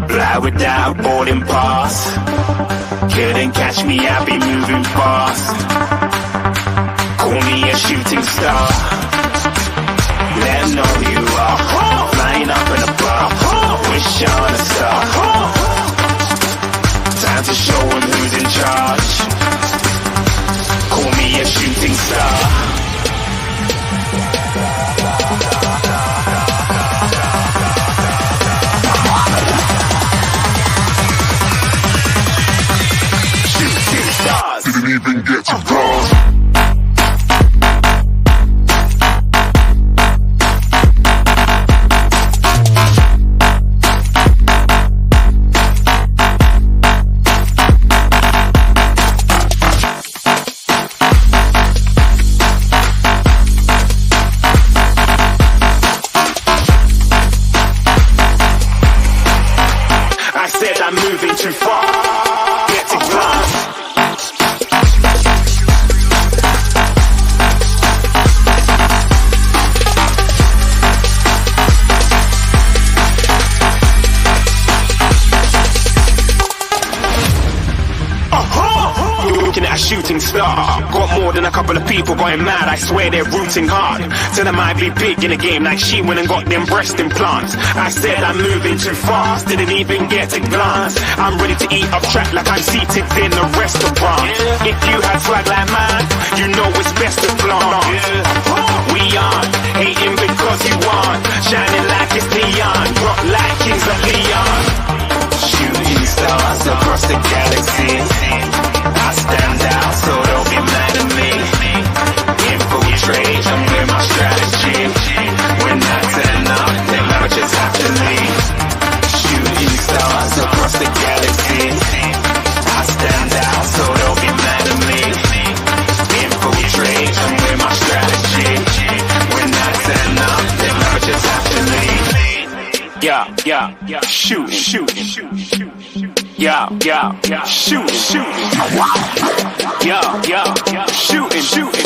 Fly without boarding pass. Couldn't catch me, I'll be moving fast. Call me a shooting star. Let 'em know who you are. Flying up in a bar. Wish on a star. Time to show 'em who's in charge. Call me a shooting star. Didn't even get to cross. I said I'm moving too far. Get to glass. Looking at a shooting star. Got more than a couple of people going mad. I swear they're rooting hard. Tell them I'd be big in the game like she went and got them breast implants. I said I'm moving too fast. Didn't even get to glance. I'm ready to eat up track like I'm seated in a restaurant. If you had swag like mine, you know it's best to flaunt. We aren't hating because you aren't. Shining like it's neon. Rock like kings of Leon. Shooting stars across the galaxy. I stand out, so don't be mad at me. Infiltrate, I'm with my strategy. When I turn up, then I just have to leave. Shooting stars across the galaxy. I stand out, so don't be mad at me. Infiltrate, I'm with my strategy. When I turn up, then I just have to leave. Yeah, shoot, shoot. Yeah, shoot, shoot. Yeah, shooting, shooting.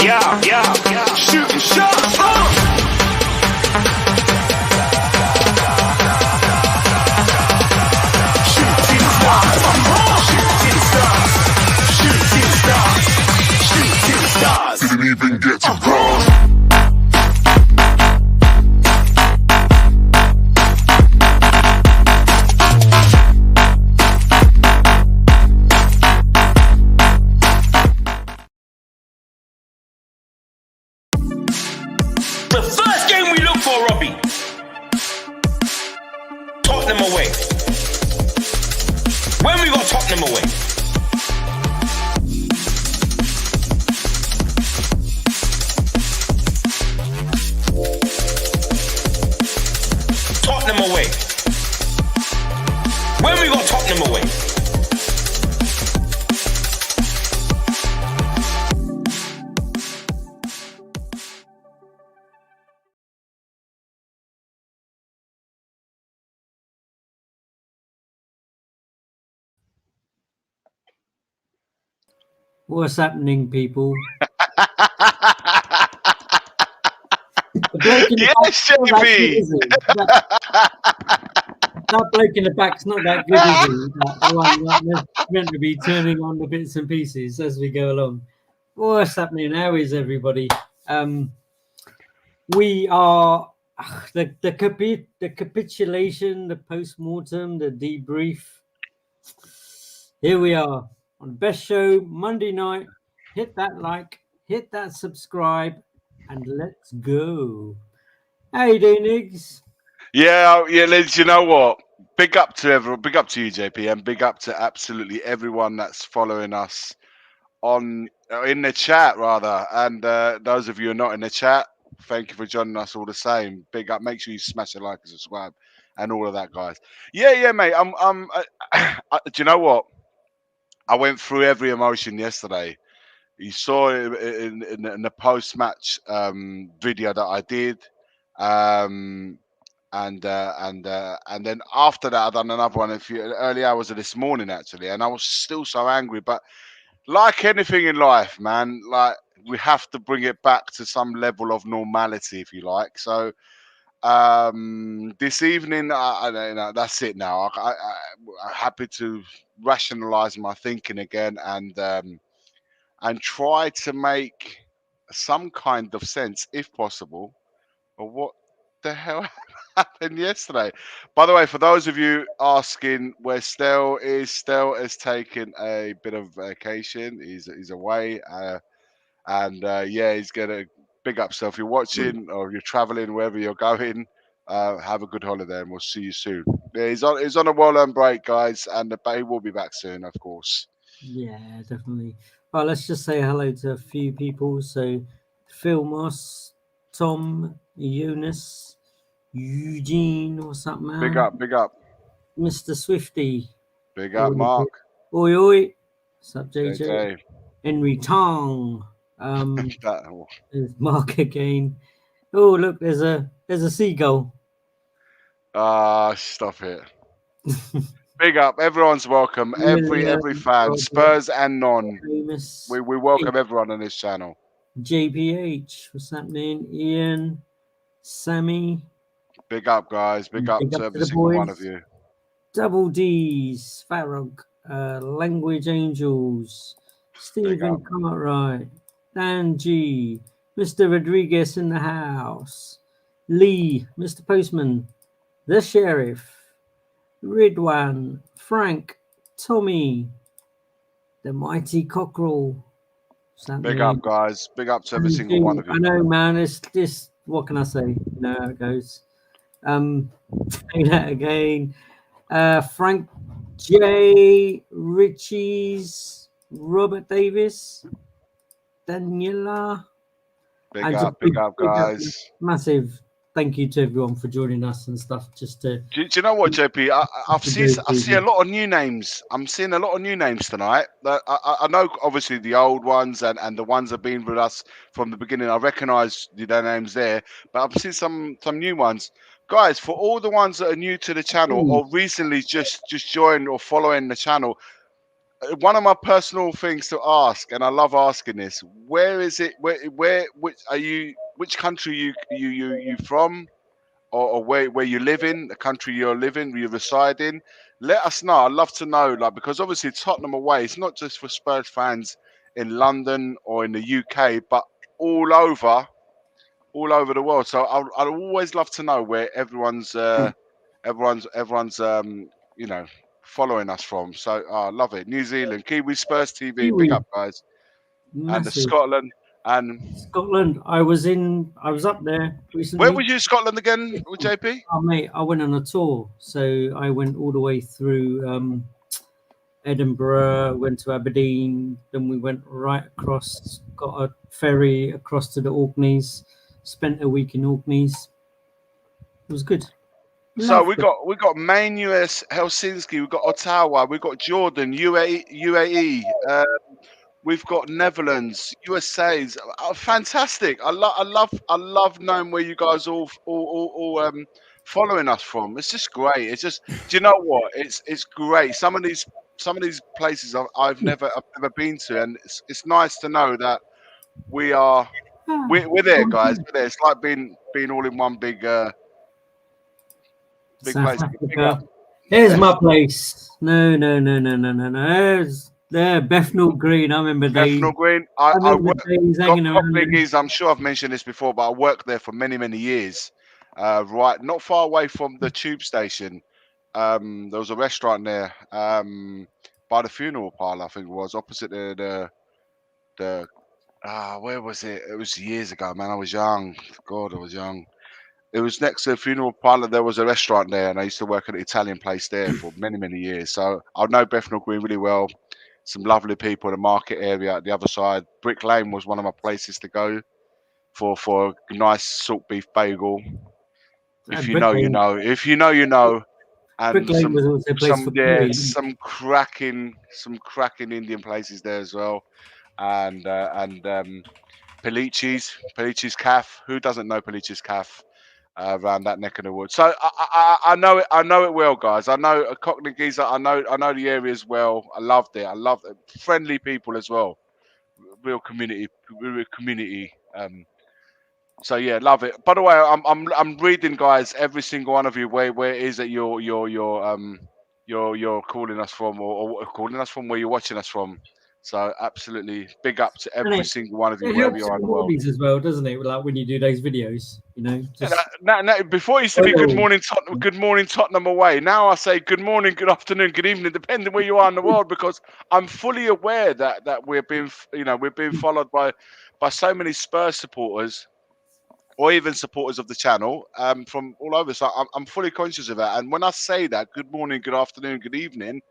Yeah, shooting, shots. Shooting stars, shooting stars, shooting stars, shooting stars. Didn't even get to cross. The first game we look for, Robbie. Tottenham away. When we got Tottenham away? Tottenham away. When we got Tottenham away? What's happening, people? The bloke in the Yes, back's not that good, JB. is he? That bloke in the back's not that good, is he? That one that's meant to be turning on the bits and pieces as we go along. What's happening? How is everybody? We are the capitulation, the post-mortem, the debrief. Here we are on Best Show Monday night. Hit that like, hit that subscribe, and let's go. How you doing, Niggs? Yeah, Liz, you know what? Big up to everyone. Big up to you, JP, and big up to absolutely everyone that's following us in the chat, rather. And those of you who are not in the chat, thank you for joining us all the same. Big up. Make sure you smash a like and subscribe and all of that, guys. Yeah, mate. Do you know what? I went through every emotion yesterday. You saw it in the post-match video that I did. And then after that, I done another one early hours of this morning, actually, and I was still so angry. But like anything in life, man, like we have to bring it back to some level of normality, if you like. So This evening, that's it now. I'm happy to rationalize my thinking again and try to make some kind of sense, if possible, of what the hell happened yesterday. By the way, for those of you asking where Stel is, Stel has taken a bit of vacation. He's away, and yeah, he's gonna big up. So if you're watching or you're traveling wherever you're going, have a good holiday, and we'll see you soon. Yeah, he's on a well-earned break, guys, and but he will be back soon, of course. Yeah, definitely. Well, let's just say hello to a few people. So, Phil Moss, Tom, Eunice, Eugene, what's up, Big man? up, big up, Mr. Swifty. big up, Mark. Oi, oi. What's up, JJ? JJ. Henry Tong. That- There's Mark again. Oh, look, there's a seagull. Stop it. Big up, everyone's welcome. Every William, fan, Roger, Spurs and non. Famous. We welcome everyone on this channel. JPH, what's happening? Ian, Sammy, Big up, guys. Big up big to up to every the single one of boys. you. Double D's, Farrog, Language Angels, Stephen Cartwright, Dan G, Mr. Rodriguez in the house, Lee, Mr. Postman, the Sheriff, Ridwan, Frank, Tommy, the Mighty Cockerel. Big up, guys. Big up to every single one of you. I know, man. It's just, what can I say? You know how it goes. Say that again. Frank J. Richie's, Robert Davis, Daniela. Big and up, guys. Massive thank you to everyone for joining us and stuff. Just to Do you know what, JP? I see a lot of new names. I'm seeing a lot of new names tonight. I know, obviously, the old ones and the ones that have been with us from the beginning. I recognise their names there, but I've seen some new ones. Guys, for all the ones that are new to the channel or recently just joined or following the channel, one of my personal things to ask, and I love asking this: where is it? Which are you? Which country you from? Or where you live in, the country you're living, you reside in, let us know. I'd love to know, like, because obviously Tottenham away, it's not just for Spurs fans in London or in the UK, but all over the world. So I'd always love to know where everyone's you know, following us from. So I love it. New Zealand, Kiwi Spurs TV, big up, guys. massive. And the Scotland and Scotland. I was up there recently. where were you, Scotland again, with JP? Oh, mate, I went on a tour, so I went all the way through Edinburgh, went to Aberdeen, then we went right across, got a ferry across to the Orkneys, spent a week in Orkneys. It was good. So we got main US, Helsinki, we've got Ottawa, we've got Jordan, UAE, we've got Netherlands, USA's fantastic. I love knowing where you guys all following us from. It's just great. It's just, do you know what? It's great. Some of these places I've never been to, and it's nice to know that we're there, guys. We're there. It's like being all in one big South place. Africa. Here's my place. No. There's there, Bethnal Green. I remember days. Bethnal Green. I I'm sure I've mentioned this before, but I worked there for many years. Right, not far away from the tube station. There was a restaurant there by the funeral parlor, I think it was, opposite the where was it? It was years ago, man. I was young. God, I was young. It was next to the funeral parlor. There was a restaurant there, and I used to work at an Italian place there for many years. So I know Bethnal Green really well. Some lovely people in the market area at the other side. Brick Lane was one of my places to go for a nice salt beef bagel. If you know, you know. If you know, you know. And Brick Lane was also a place for some cracking Indian places there as well. And Pelici's Calf. Who doesn't know Pelici's Calf? Around that neck of the woods. So I know it. I know it well, guys. I know Cockney Geezer. I know the areas well. I loved it. I loved it. Friendly people as well. Real community So yeah, love it. By the way, I'm reading, guys, every single one of you where it is that you're calling us from, or calling us from, where you're watching us from. So absolutely big up to And every single one of you it wherever helps you are in in the the world. mornings as well, doesn't it? Like when you do those videos, Yeah, just before it used to be good morning Tottenham away. Now I say good morning, good afternoon, good evening, depending where you are in the world, because I'm fully aware that we're being we're being followed by so many Spurs supporters, or even supporters of the channel, from all over. So I'm fully conscious of that. And when I say that, good morning, good afternoon, good evening,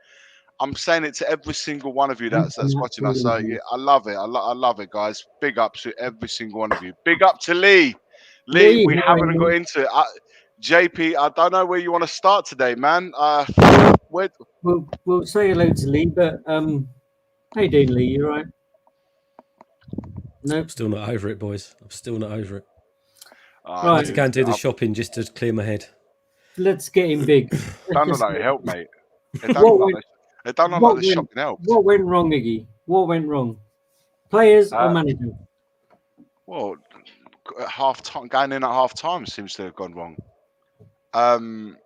I'm saying it to every single one of you that's watching us. So yeah, I love it. I love it, guys. Big up to every single one of you. Big up to Lee. Lee, we how are haven't got you? into it. JP, I don't know where you want to start today, man. Where? We'll say hello to Lee, but how you doing, Lee? You right? No, I'm still not over it, boys. I'm still not over it. Oh, I had to right. go and do the shopping just to clear my head. Let's get him big. Don't look like it helped, mate. It don't What look like went, it don't look like what the went, shopping helped. what went wrong, Iggy? What went wrong? Players or Uh, manager? well, at half time, going in at half time seems to have gone wrong. Um,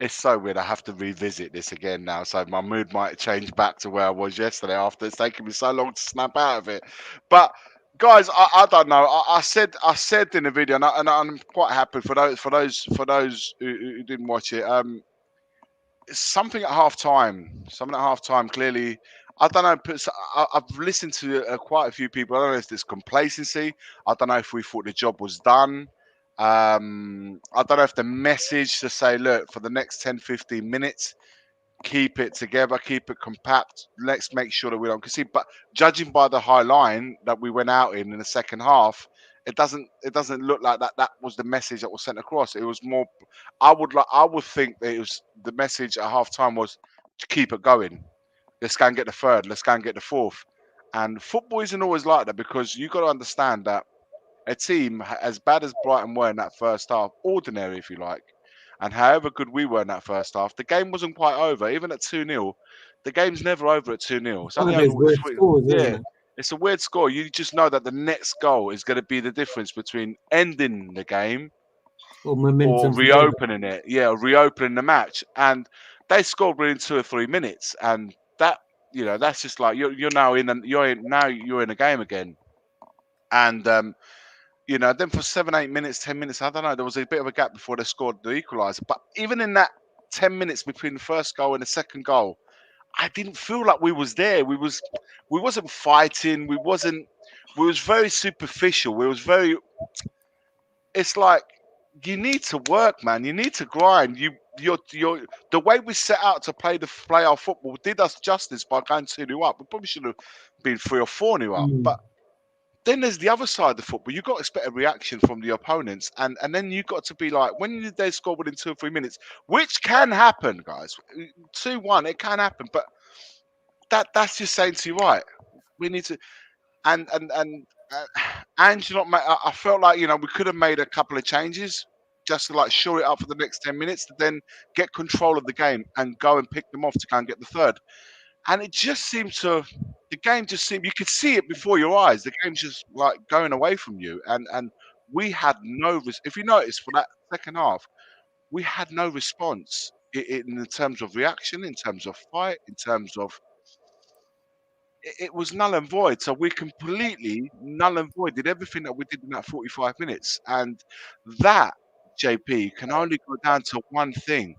it's so weird. I have to revisit this again now, so my mood might change back to where I was yesterday. After it's taken me so long to snap out of it, but guys, I don't know. I said in the video, and I'm quite happy for those who didn't watch it. Something at half time. Something at half time. Clearly, I don't know. I've listened to quite a few people. I don't know if there's complacency. I don't know if we thought the job was done. I don't know if the message to say, look, for the next 10, 15 minutes, keep it together, keep it compact. Let's make sure that we don't see. But judging by the high line that we went out in the second half, it doesn't look like that was the message that was sent across. It was more. I would think that it was the message at half time was to keep it going. Let's go and get the third. Let's go and get the fourth. And football isn't always like that, because you got to understand that a team as bad as Brighton were in that first half, ordinary if you like, and however good we were in that first half, the game wasn't quite over. Even at 2-0, the game's never over at 2-0. It's One only of over. those weird scores, isn't Yeah, it? it's a weird score. You just know that the next goal is going to be the difference between ending the game Or or momentum for the other. reopening it. Yeah, reopening the match. And they scored within 2 or 3 minutes, and that, that's just like you're now you're in a game again. And then for 7, 8 minutes, 10 minutes, I don't know, there was a bit of a gap before they scored the equaliser. But even in that 10 minutes between the first goal and the second goal, I didn't feel like we was there. We wasn't fighting. We was very superficial. It's like, you need to work, man. You need to grind. You're the way we set out to play our football did us justice by going 2-0 up. We probably should have been 3 or 4-0 up. But then there's the other side of the football. You've got to expect a reaction from the opponents, and then you've got to be like, when they score within 2 or 3 minutes, which can happen, guys. 2-1, it can happen, but that's just saying to you, right? We need to, and you know, I felt like we could have made a couple of changes just to like shore it up for the next 10 minutes, to then get control of the game and go and pick them off to go and get the third. And it just seemed the game just seemed, you could see it before your eyes. The game's just like going away from you. And we had no, if you notice, for that second half, we had no response in terms of reaction, in terms of fight, in terms of, it was null and void. So we completely null and void did everything that we did in that 45 minutes. And that, JP, can only go down to one thing.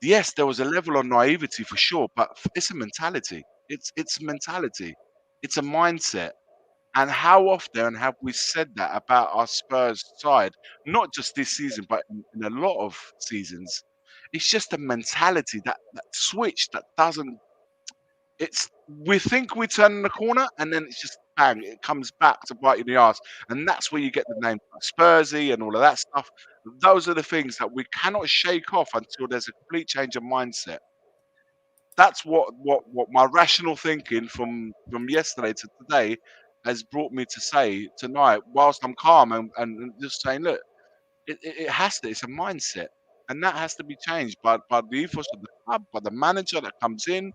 Yes, there was a level of naivety for sure, but it's a mentality. It's a mentality. It's a mindset. And how often have we said that about our Spurs side? Not just this season, but in a lot of seasons. It's just a mentality, that switch that doesn't. We think we turn the corner, and then it's just bang, it comes back to bite you in the arse. And that's where you get the name Spursy and all of that stuff. Those are the things that we cannot shake off until there's a complete change of mindset. That's what my rational thinking from yesterday to today has brought me to say tonight, whilst I'm calm and just saying, look, it has to, it's a mindset. And that has to be changed by the ethos of the club, by the manager that comes in,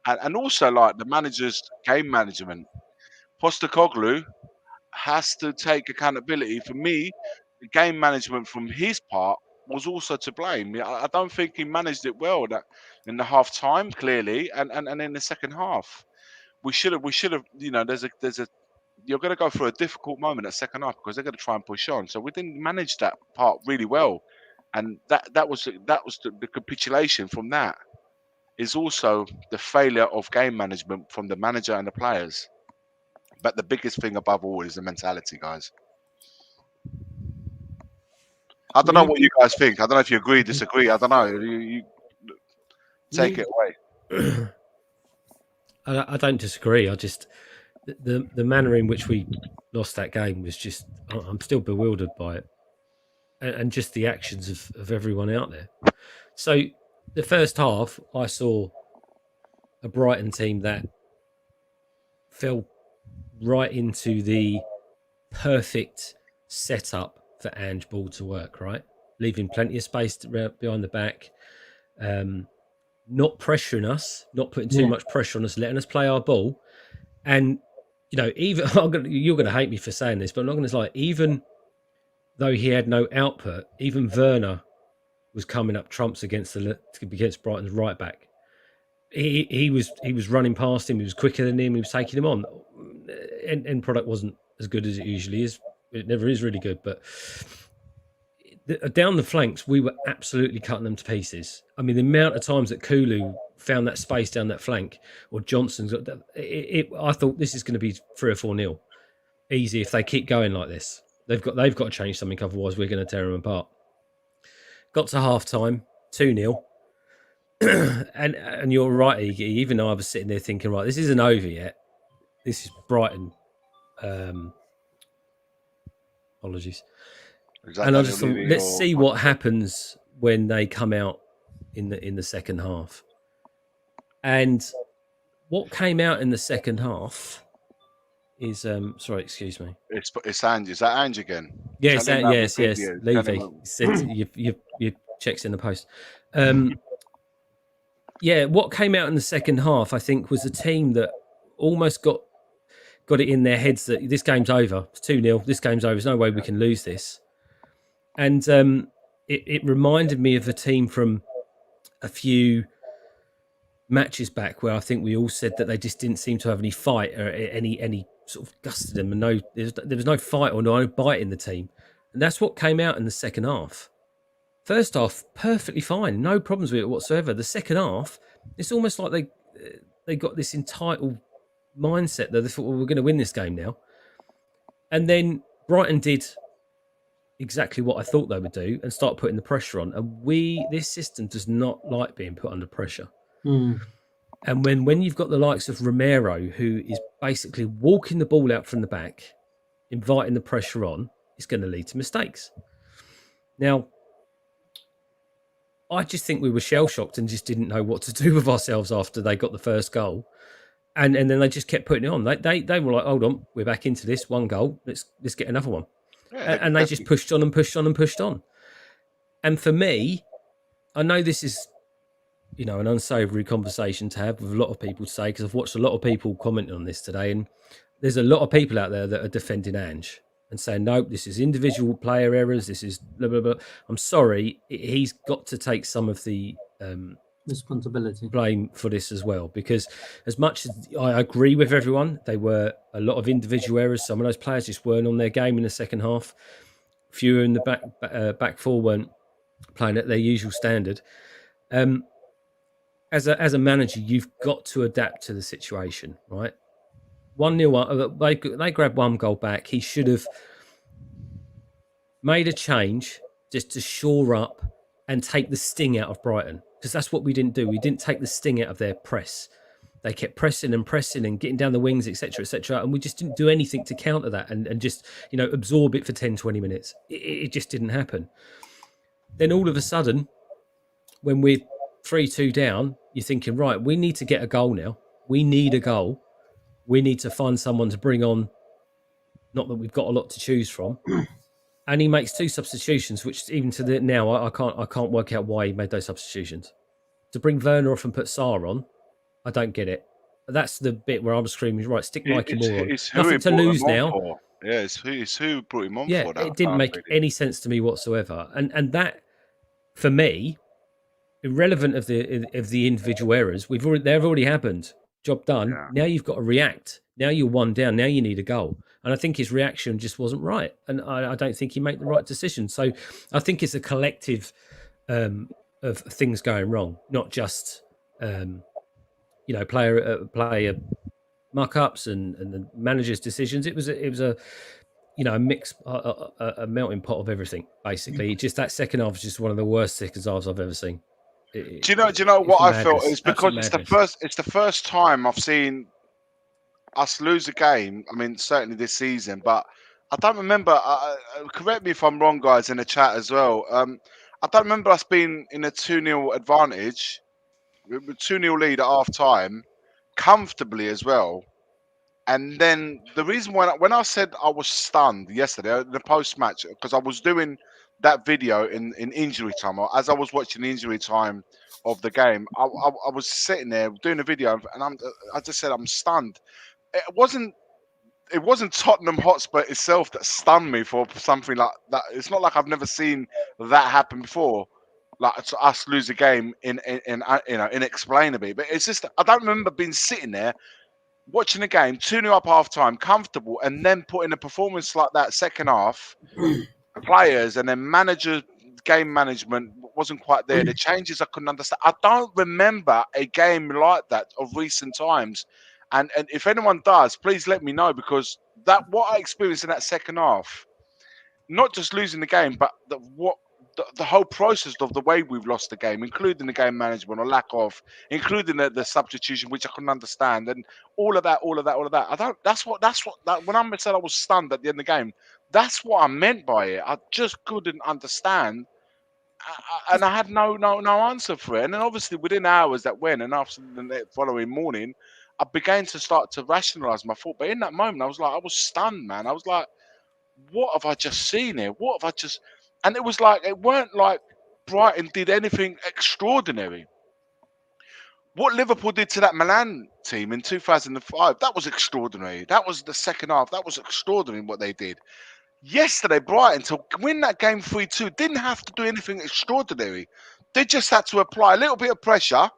and also like the manager's game management. Postecoglou, has to take accountability. For me, the game management from his part was also to blame. I don't think he managed it well that in the half time clearly, and in the second half. We should have. There's a you're going to go through a difficult moment at second half because they're going to try and push on. So we didn't manage that part really well, and that was the capitulation from that. Is also the failure of game management from the manager and the players. But the biggest thing above all is the mentality, guys. I don't know what you guys think. I don't know if you agree, disagree. I don't know. You take it away. I don't disagree. I just the manner in which we lost that game was just. I'm still bewildered by it, and just the actions of everyone out there. So the first half, I saw a Brighton team that fell right into the perfect setup for Ange Ball to work, right? Leaving plenty of space behind the back, not pressuring us, not putting too much pressure on us, letting us play our ball. And, even you're going to hate me for saying this, but I'm not going to lie, even though he had no output, even Werner was coming up trumps against Brighton's right back. He was running past him. He was quicker than him. He was taking him on. End product wasn't as good as it usually is. It never is really good. But down the flanks, we were absolutely cutting them to pieces. I mean, the amount of times that Kulu found that space down that flank, or Johnson's, I thought this is going to be 3 or 4-0 easy if they keep going like this. They've got to change something, otherwise we're going to tear them apart. Got to half time, 2-0. and you're right, Iggy. Even though I was sitting there thinking, right, this isn't over yet. This is Brighton. Apologies. Exactly. And I just thought, let's see what happens when they come out in the second half. And what came out in the second half is sorry, excuse me. It's Ange. Is that Ange again? Yeah, yes. Levy said your checks in the post. Yeah, what came out in the second half, I think, was a team that almost got it in their heads that this game's over. It's 2-0. This game's over. There's no way we can lose this. And it reminded me of a team from a few matches back where I think we all said that they just didn't seem to have any fight or any sort of gust to them, and there was no fight or no bite in the team. And that's what came out in the second half. First half, perfectly fine, no problems with it whatsoever. The second half, it's almost like they got this entitled mindset that they thought, well, we're going to win this game now. And then Brighton did exactly what I thought they would do and start putting the pressure on. And this system does not like being put under pressure. And when you've got the likes of Romero, who is basically walking the ball out from the back, inviting the pressure on, it's going to lead to mistakes. Now, I just think we were shell-shocked and just didn't know what to do with ourselves after they got the first goal. And then they just kept putting it on. They were like, hold on, we're back into this, 1 goal, let's get another one. Yeah, and they just pushed on and pushed on and pushed on. And for me, I know this is, an unsavoury conversation to have with a lot of people to say, because I've watched a lot of people commenting on this today, and there's a lot of people out there that are defending Ange and saying, no, this is individual player errors, this is blah, blah, blah. I'm sorry, he's got to take some of the responsibility, blame for this as well, because as much as I agree with everyone, they were a lot of individual errors. Some of those players just weren't on their game in the second half. Fewer in the back four weren't playing at their usual standard. As a manager, you've got to adapt to the situation, right? 1-0, they grabbed 1 goal back. He should have made a change just to shore up and take the sting out of Brighton, because that's what we didn't do. We didn't take the sting out of their press. They kept pressing and getting down the wings, etc., and we just didn't do anything to counter that and just, absorb it for 10, 20 minutes. It just didn't happen. Then all of a sudden, when we're 3-2 down, you're thinking, right, we need to get a goal now. We need a goal. We need to find someone to bring on. Not that we've got a lot to choose from. And he makes 2 substitutions, which even to now I can't work out why he made those substitutions. To bring Werner off and put Sarr on, I don't get it. That's the bit where I'm screaming, right, stick Mikey Moore on. Nothing to lose now. Yeah, it's who brought him on Yeah, for that. it didn't make any sense to me whatsoever. And that, for me, irrelevant of the individual errors, they've already happened. Job done. Yeah. Now you've got to react. Now you're one down. Now you need a goal. And I think his reaction just wasn't right. And I don't think he made the right decision. So I think it's a collective of things going wrong, not just player muck ups and the manager's decisions. It was a a mix, a melting pot of everything. Basically, just that second half was just one of the worst second halves I've ever seen. Do you know what I felt? It's because it's the first time I've seen us lose a game. I mean, certainly this season, but I don't remember. Correct me if I'm wrong, guys, in the chat as well. I don't remember us being in a 2-0 advantage, with 2-0 lead at half time, comfortably as well. And then the reason when I said I was stunned yesterday in the post match, because I was doing that video in injury time, or as I was watching the injury time of the game, I was sitting there doing a video, and I just said I'm stunned. It wasn't Tottenham Hotspur itself that stunned me for something like that. It's not like I've never seen that happen before, like to us lose a game in inexplicably. But it's just I don't remember being sitting there watching the game, 2-0 up half time, comfortable, and then putting a performance like that second half, players and then manager game management wasn't quite there. The changes I couldn't understand. I don't remember a game like that of recent times. And if anyone does, please let me know, because that what I experienced in that second half, not just losing the game, but the whole process of the way we've lost the game, including the game management or lack of, including the substitution, which I couldn't understand, and all of that. I don't. That's what when I said I was stunned at the end of the game, that's what I meant by it. I just couldn't understand, and I had no answer for it. And then obviously within hours that went, and after the following morning, I began to start to rationalize my thought. But in that moment, I was stunned, man. I was like, what have I just seen here? What have I just? And it was like, it weren't like Brighton did anything extraordinary. What Liverpool did to that Milan team in 2005, that was extraordinary. That was the second half. That was extraordinary what they did. Yesterday, Brighton, to win that game 3-2, didn't have to do anything extraordinary. They just had to apply a little bit of pressure,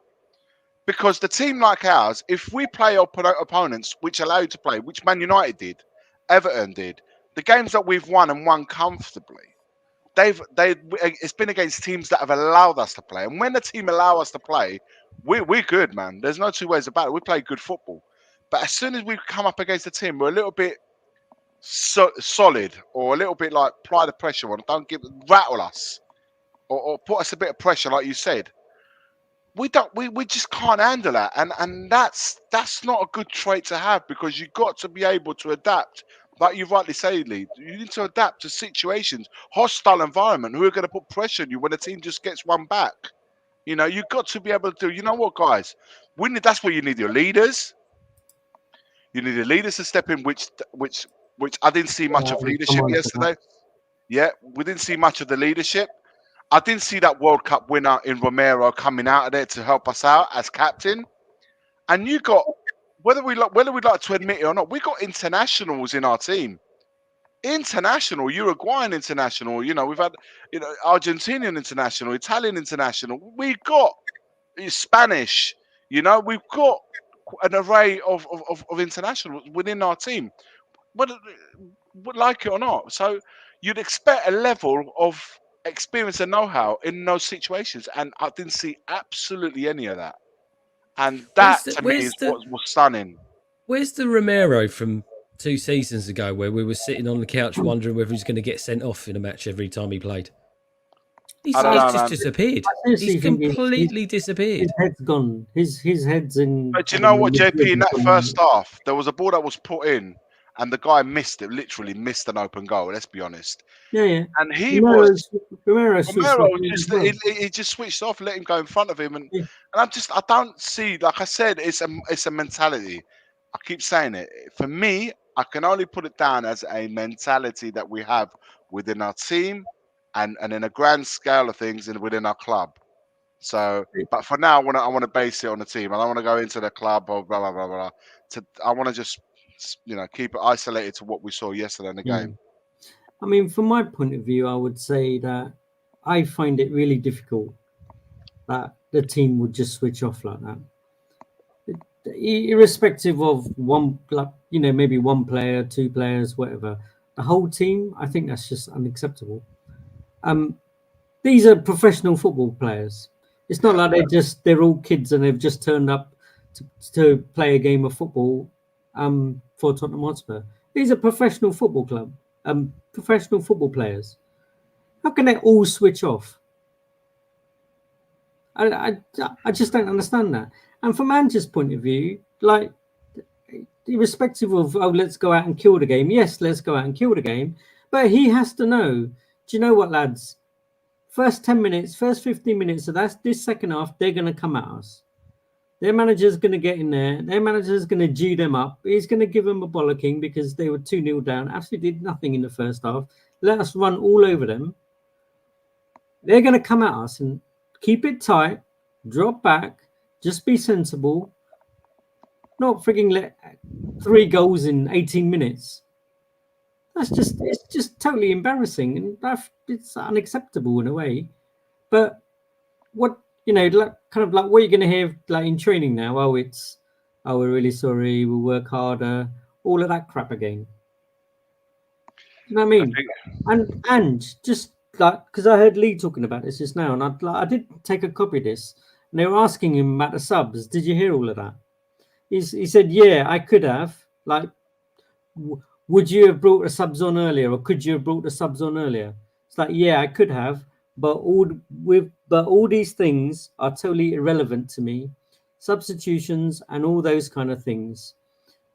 because the team like ours, if we play opponents which allow you to play, which Man United did, Everton did, the games that we've won and won comfortably, it's been against teams that have allowed us to play. And when the team allow us to play, we're good, man. There's no two ways about it. We play good football. But as soon as we come up against a team, we're a little bit solid, or a little bit like apply the pressure on. Don't rattle us, or put us a bit of pressure, like you said. We just can't handle that, and that's not a good trait to have, because you've got to be able to adapt. Like you rightly say, Lee, you need to adapt to situations, hostile environment, who are going to put pressure on you when the team just gets one back. You've got to be able to do. You know what, guys? That's where you need your leaders. You need the leaders to step in, which I didn't see much of leadership yesterday. Yeah, we didn't see much of the leadership. I didn't see that World Cup winner in Romero coming out of there to help us out as captain. And you got, whether we'd like to admit it or not, we got internationals in our team. International, Uruguayan international. We've had, Argentinian international, Italian international. We got Spanish. We've got an array of internationals within our team, whether like it or not. So you'd expect a level of experience and know-how in those situations, and I didn't see absolutely any of that. And that to me is what was stunning. Where's the Romero from 2 seasons ago, where we were sitting on the couch wondering whether he's going to get sent off in a match every time he played? He's just disappeared. He's completely disappeared. His head's gone. His head's in. But do you know what, JP? In that first half, there was a ball that was put in, and the guy missed it. Literally missed an open goal. Let's be honest. Yeah. And Romero just switched off, let him go in front of him, and I don't see. Like I said, it's a mentality. I keep saying it. For me, I can only put it down as a mentality that we have within our team, and in a grand scale of things, and within our club. So, but for now, I want to base it on the team. I don't want to go into the club or blah blah blah blah. I want to just keep it isolated to what we saw yesterday in the game. I mean, from my point of view, I would say that I find it really difficult that the team would just switch off like that. Irrespective of one, maybe one player, two players, whatever, the whole team, I think that's just unacceptable. These are professional football players. It's not like they're all kids and they've just turned up to play a game of football for Tottenham Hotspur. These are professional football club, professional football players. How can they all switch off? I just don't understand that. And from Ange's point of view, like, irrespective of, let's go out and kill the game. Yes, let's go out and kill the game. But he has to know, do you know what, lads? First 10 minutes, first 15 minutes of this second half, they're going to come at us. Their manager's going to get in there. Their manager's going to G them up. He's going to give them a bollocking because they were 2-0 down. Absolutely did nothing in the first half. Let us run all over them. They're going to come at us and keep it tight, drop back, just be sensible. Not frigging let 3 goals in 18 minutes. It's just totally embarrassing, and it's unacceptable in a way. But what, kind of like what you're going to hear like in training now? We're really sorry, we'll work harder, all of that crap again. You know what I mean? And just like, because I heard Lee talking about this just now, and I did take a copy of this, and they were asking him about the subs. Did you hear all of that? He said, yeah, I could have. Like, would you have brought the subs on earlier, or could you have brought the subs on earlier? It's like, yeah, I could have, but all these things are totally irrelevant to me. Substitutions and all those kind of things.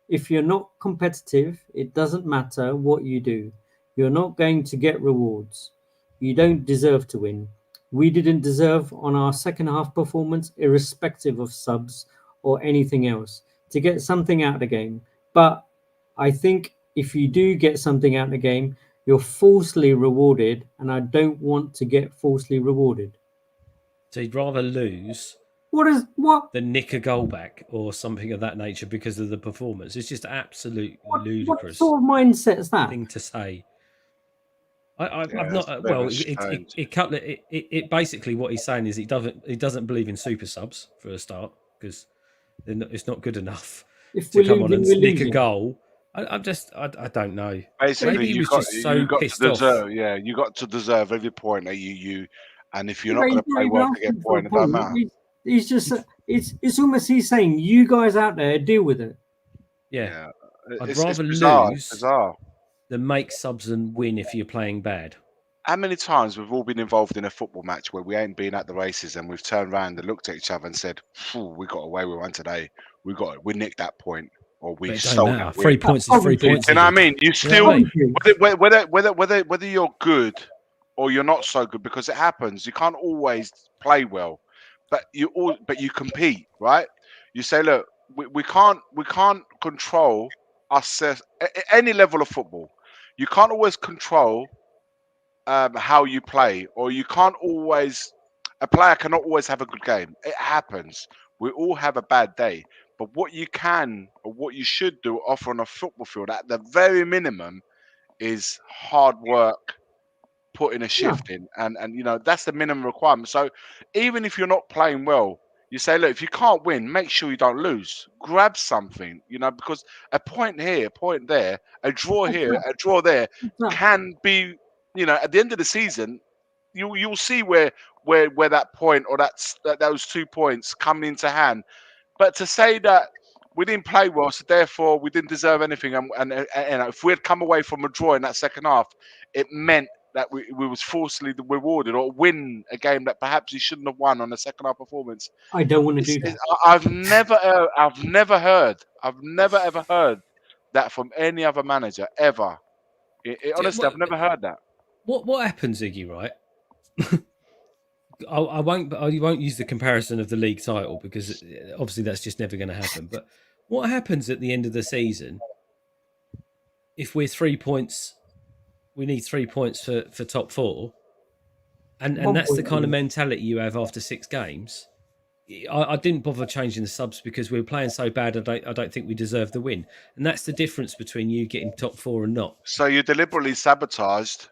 If you're not competitive, it doesn't matter what you do. You're not going to get rewards. You don't deserve to win. We didn't deserve on our second half performance, irrespective of subs or anything else, to get something out of the game. But I think if you do get something out of the game, you're falsely rewarded, and I don't want to get falsely rewarded. So you'd rather lose than nick a goal back or something of that nature because of the performance. It's just absolute ludicrous. What sort of mindset is that? Thing to say. I've not. Well, it basically what he's saying is he doesn't believe in super subs for a start, because it's not good enough to come on and nick a goal. I don't know. Basically, maybe he was just so pissed off. Yeah, you got to deserve every point that you. And if you're not going to play well to get a point, it doesn't matter. He's just. It's almost he's saying, you guys out there deal with it. Yeah. I'd rather lose than make subs and win if you're playing bad. How many times we've all been involved in a football match where we ain't been at the races and we've turned around and looked at each other and said, we got away with one today. We nicked that point, or we stole that. 3 points is 3 points. You know what I mean? You still, whether you're good or you're not so good, because it happens. You can't always play well, but you compete, right? You say, look, we can't control us any level of football. You can't always control how you play, or you can't always. A player cannot always have a good game. It happens. We all have a bad day. But what you can, or what you should do, offer on a football field at the very minimum, is hard work, putting a shift in, and that's the minimum requirement. So even if you're not playing well, you say, look, if you can't win, make sure you don't lose. Grab something, because a point here, a point there, a draw here, a draw there can be, at the end of the season, you'll see where that point or those 2 points come into hand. But to say that we didn't play well, so therefore we didn't deserve anything, and if we had come away from a draw in that second half, it meant that we was falsely rewarded, or win a game that perhaps you shouldn't have won on a second half performance. I don't want to do that. I've never ever heard that from any other manager ever. Honestly, I've never heard that. What happens, Iggy? Right? I won't use the comparison of the league title, because obviously that's just never going to happen. But what happens at the end of the season if we're 3 points? We need 3 points for top four, and that's the kind of mentality you have after 6 games. I didn't bother changing the subs because we were playing so bad. I don't think we deserved the win, and that's the difference between you getting top 4 and not. So you deliberately sabotaged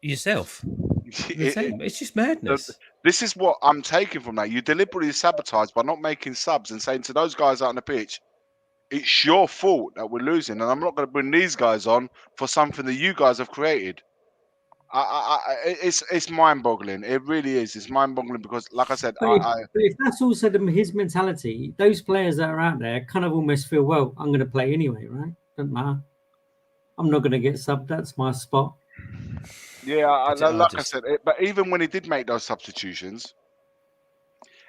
Yourself, the team. It's just madness. This is what I'm taking from that. You deliberately sabotaged by not making subs and saying to those guys out on the pitch, it's your fault that we're losing, and I'm not going to bring these guys on for something that you guys have created. It's mind-boggling. It really is. It's mind-boggling because, like I said, But if that's also his mentality, those players that are out there kind of almost feel, well, I'm going to play anyway, right? Doesn't matter. I'm not going to get subbed. That's my spot. Yeah, I said, but even when he did make those substitutions,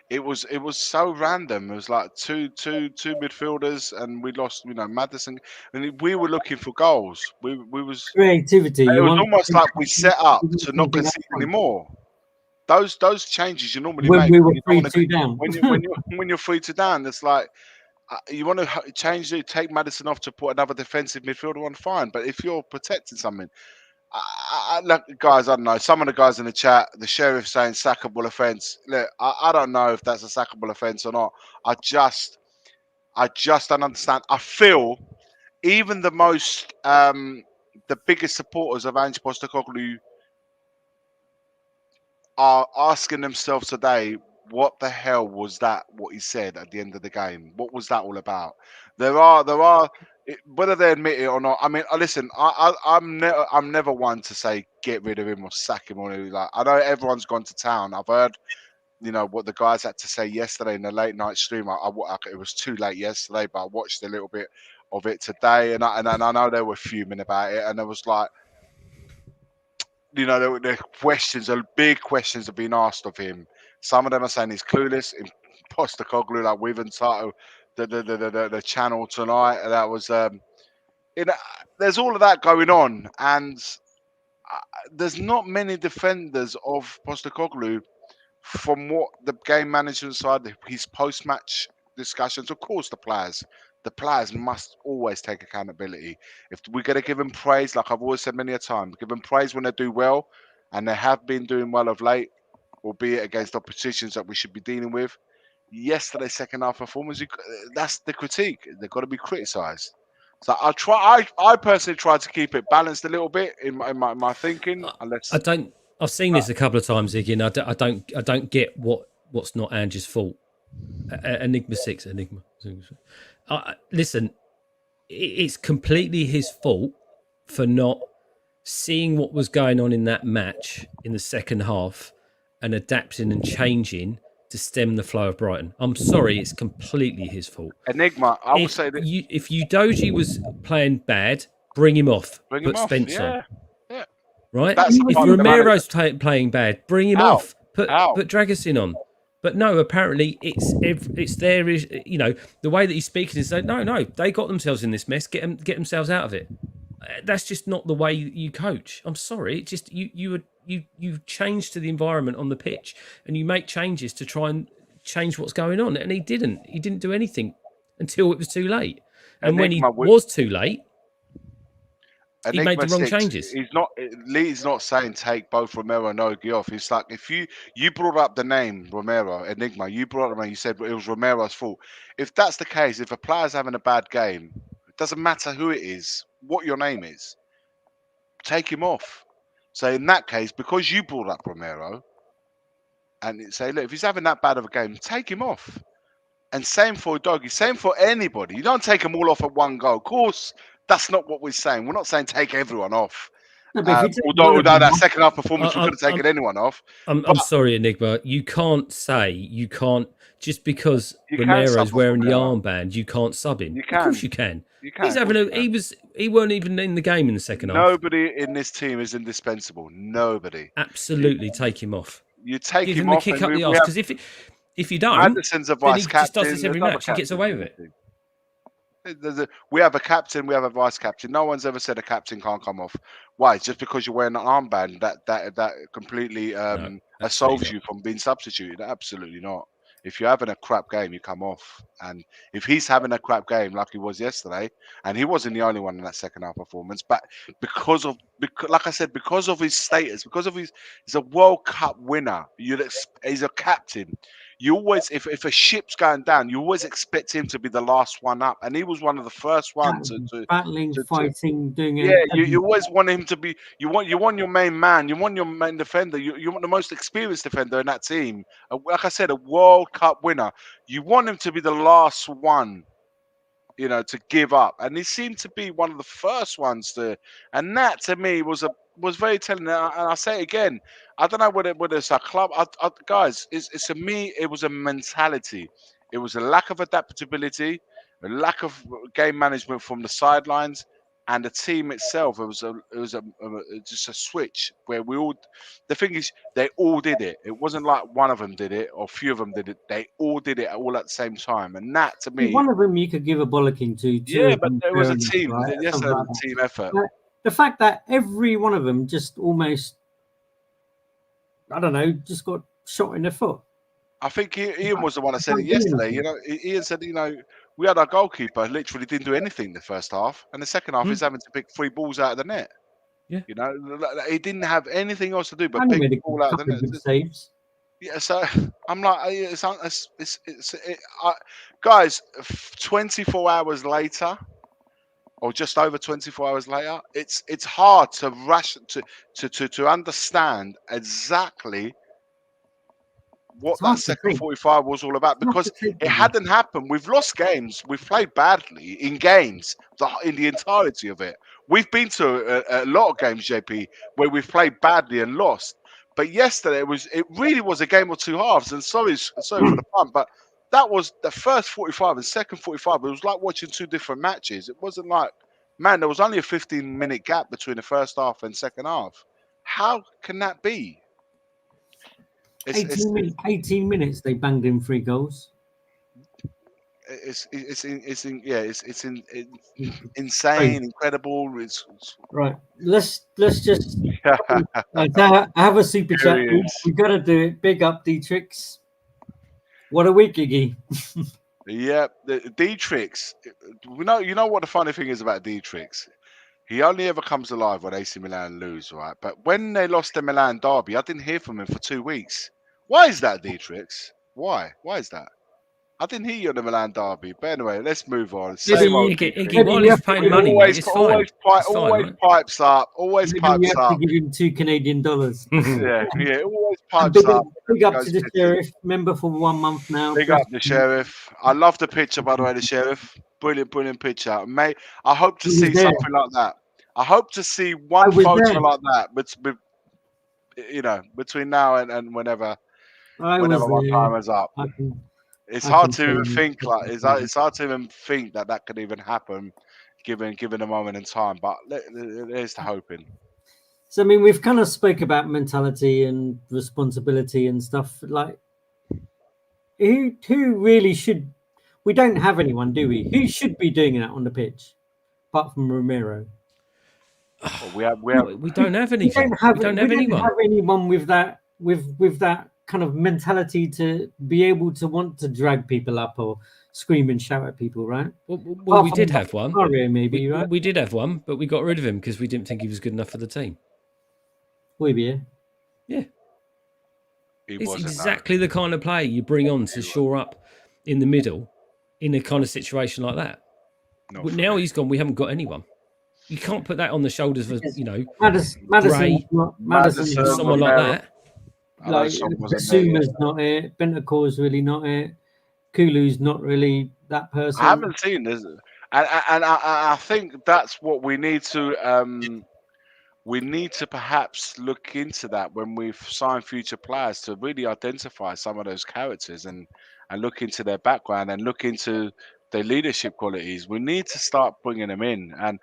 it was so random. It was like two midfielders, and we lost. Madison, and we were looking for goals. We was creativity. It was almost like we set up to not concede anymore. Those changes you normally when make we were 3-2 down. when you're 3-2 down, it's like you want to change it, take Madison off to put another defensive midfielder on, fine. But if you're protecting something, look, guys, I don't know. Some of the guys in the chat, the sheriff saying sackable offence. Look, I don't know if that's a sackable offence or not. I just don't understand. I feel even the most, the biggest supporters of Ange Postecoglou are asking themselves today, what the hell was that? What he said at the end of the game? What was that all about? There are. Whether they admit it or not, I mean, listen. I'm never one to say get rid of him or sack him or anything. Like, I know everyone's gone to town. I've heard, what the guys had to say yesterday in the late night stream. It was too late yesterday, but I watched a little bit of it today, and I know they were fuming about it, and it was like, there were questions, big questions have been asked of him. Some of them are saying he's clueless. Postecoglou, like we've entitled the channel tonight. That was, there's all of that going on, and there's not many defenders of Postecoglou from what the game management side, his post-match discussions. Of course, the players must always take accountability. If we're going to give them praise, like I've always said many a time, give them praise when they do well, and they have been doing well of late, albeit against oppositions that we should be dealing with. Yesterday's second half performance, that's the critique. They've got to be criticised. So I personally try to keep it balanced a little bit in my thinking. I've seen this a couple of times, Iggy, and I don't get what's not Ange's fault. Enigma 6. Listen, it's completely his fault for not seeing what was going on in that match in the second half and adapting and changing to stem the flow of Brighton. I'm sorry, it's completely his fault. Enigma, I will say that if Udogie was playing bad, bring him off. Put Spence on. Yeah. Right? If Romero's playing bad, bring him off. Put Dragusin on. But no, apparently it's there. The way that he's speaking is that no, they got themselves in this mess. Get themselves out of it. That's just not the way you coach. I'm sorry. It's just you change to the environment on the pitch and you make changes to try and change what's going on. And he didn't do anything until it was too late. And when he was too late, he made the wrong changes. Lee's not saying take both Romero and Ogie off. It's like if you brought up the name Romero, Enigma, you brought up the name, you said it was Romero's fault. If that's the case, if a player's having a bad game, it doesn't matter who it is, what your name is, take him off. So in that case, because you brought up Romero, and say, look, if he's having that bad of a game, take him off. And same for Doggy, same for anybody. You don't take them all off at one go. Of course, that's not what we're saying. We're not saying take everyone off. No, although that second half performance, we could have taken anyone off. I'm sorry, Enigma. You can't just because Romero's wearing the armband, you can't sub him. You can. Of course you can. He's having he weren't even in the game in the second half. Nobody in this team is indispensable. Nobody. Absolutely, take him off. You take Give him him off. Give him the kick up the arse. Because if you don't, Anderson's a vice then he just captain. does this every match. He gets away with it. We have a captain, we have a vice captain. No one's ever said a captain can't come off. Why? Just because you're wearing an armband that completely absolves you from being substituted? Absolutely not. If you're having a crap game, you come off. And if he's having a crap game like he was yesterday, and he wasn't the only one in that second half performance, but like I said, because of his status, because of he's a World Cup winner, he's a captain. you always, if a ship's going down, you always expect him to be the last one up, and he was one of the first ones to battling, fighting, doing yeah, you always want him to be. You want your main man. You want your main defender. You want the most experienced defender in that team. Like I said, a World Cup winner. You want him to be the last one, to give up. And he seemed to be one of the first ones to. And that to me was very telling. And I say it again. I don't know whether it's a club. Guys, it's to me. It was a mentality. It was a lack of adaptability, a lack of game management from the sidelines, and the team itself. It was just a switch where we all. The thing is, they all did it. It wasn't like one of them did it or a few of them did it. They all did it all at the same time, and that to me. One of them you could give a bollocking to. Yeah, but there was a enough, team. right? Yes, Something there like was a that. team effort. But the fact that every one of them just almost, I don't know, just got shot in the foot. I think Ian was the one that said it yesterday. Ian said, we had our goalkeeper literally didn't do anything the first half, and the second half he's having to pick 3 balls out of the net. Yeah, he didn't have anything else to do but And he pick made the a ball out of the couple of net. good saves. Yeah, so I'm like, guys, 24 hours later, or just over 24 hours later, it's hard to to understand exactly what that second 45 was all about, because it hadn't happened. We've lost games. We've played badly in games in the entirety of it. We've been to a lot of games, JP, where we've played badly and lost. But yesterday it really was a game of two halves. And sorry for the pun, but that was the first 45 and second 45. It was like watching 2 different matches. It wasn't like, man, there was only a 15-minute gap between the first half and second half. How can that be? 18 minutes they banged in 3 goals. It's insane, incredible. Right. Let's just have a super chat. We got to do it. Big up D-Trix. What a week, Iggy. Yeah, the D-Trix. You know what the funny thing is about D-Trix? He only ever comes alive when AC Milan lose, right? But when they lost the Milan derby, I didn't hear from him for 2 weeks. Why is that, D-Trix? Why? Why is that? I didn't hear you on the Milan derby. But anyway, let's move on. Same old Iggy, while he's paying money, mate, it's fine. Always pipes up. Always pipes up. To give him $2 Canadian. yeah, always pipes up. Big up to the sheriff, member for 1 month now. Big up the sheriff. I love the picture, by the way, the sheriff. Brilliant picture, mate. I hope to see something like that. I hope to see one photo like that, but between now and whenever my time is up. It's hard to even think it's hard to even think that could even happen, given a moment in time. But there's the hoping. So I mean, we've kind of spoke about mentality and responsibility and stuff. Like, who really should? We don't have anyone, do we? Who should be doing that on the pitch, apart from Romero? Well, we don't have anything. We don't have anyone with that kind of mentality to be able to want to drag people up or scream and shout at people, right? Well, we did have one. Maybe, right? We did have one, but we got rid of him because we didn't think he was good enough for the team. Yeah. It's exactly the kind of player you bring on to shore up in the middle in a kind of situation like that. But now he's gone, we haven't got anyone. You can't put that on the shoulders of, Madison, someone like that. Like, Suma's not it. Bentancur's really not it. Kulu's not really that person. I haven't seen this, and I think that's what we need to. We need to perhaps look into that when we've signed future players, to really identify some of those characters and look into their background and look into their leadership qualities. We need to start bringing them in, and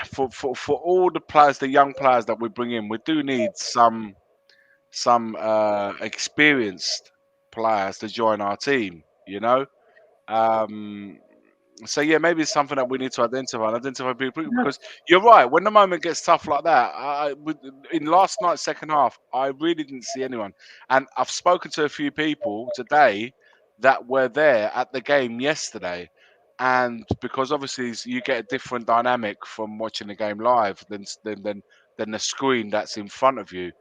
for all the players, the young players that we bring in, we do need some experienced players to join our team. So yeah, maybe it's something that we need to identify people, because you're right. When the moment gets tough like that, in last night's second half, I really didn't see anyone. And I've spoken to a few people today that were there at the game yesterday, and because obviously you get a different dynamic from watching the game live than the screen that's in front of you.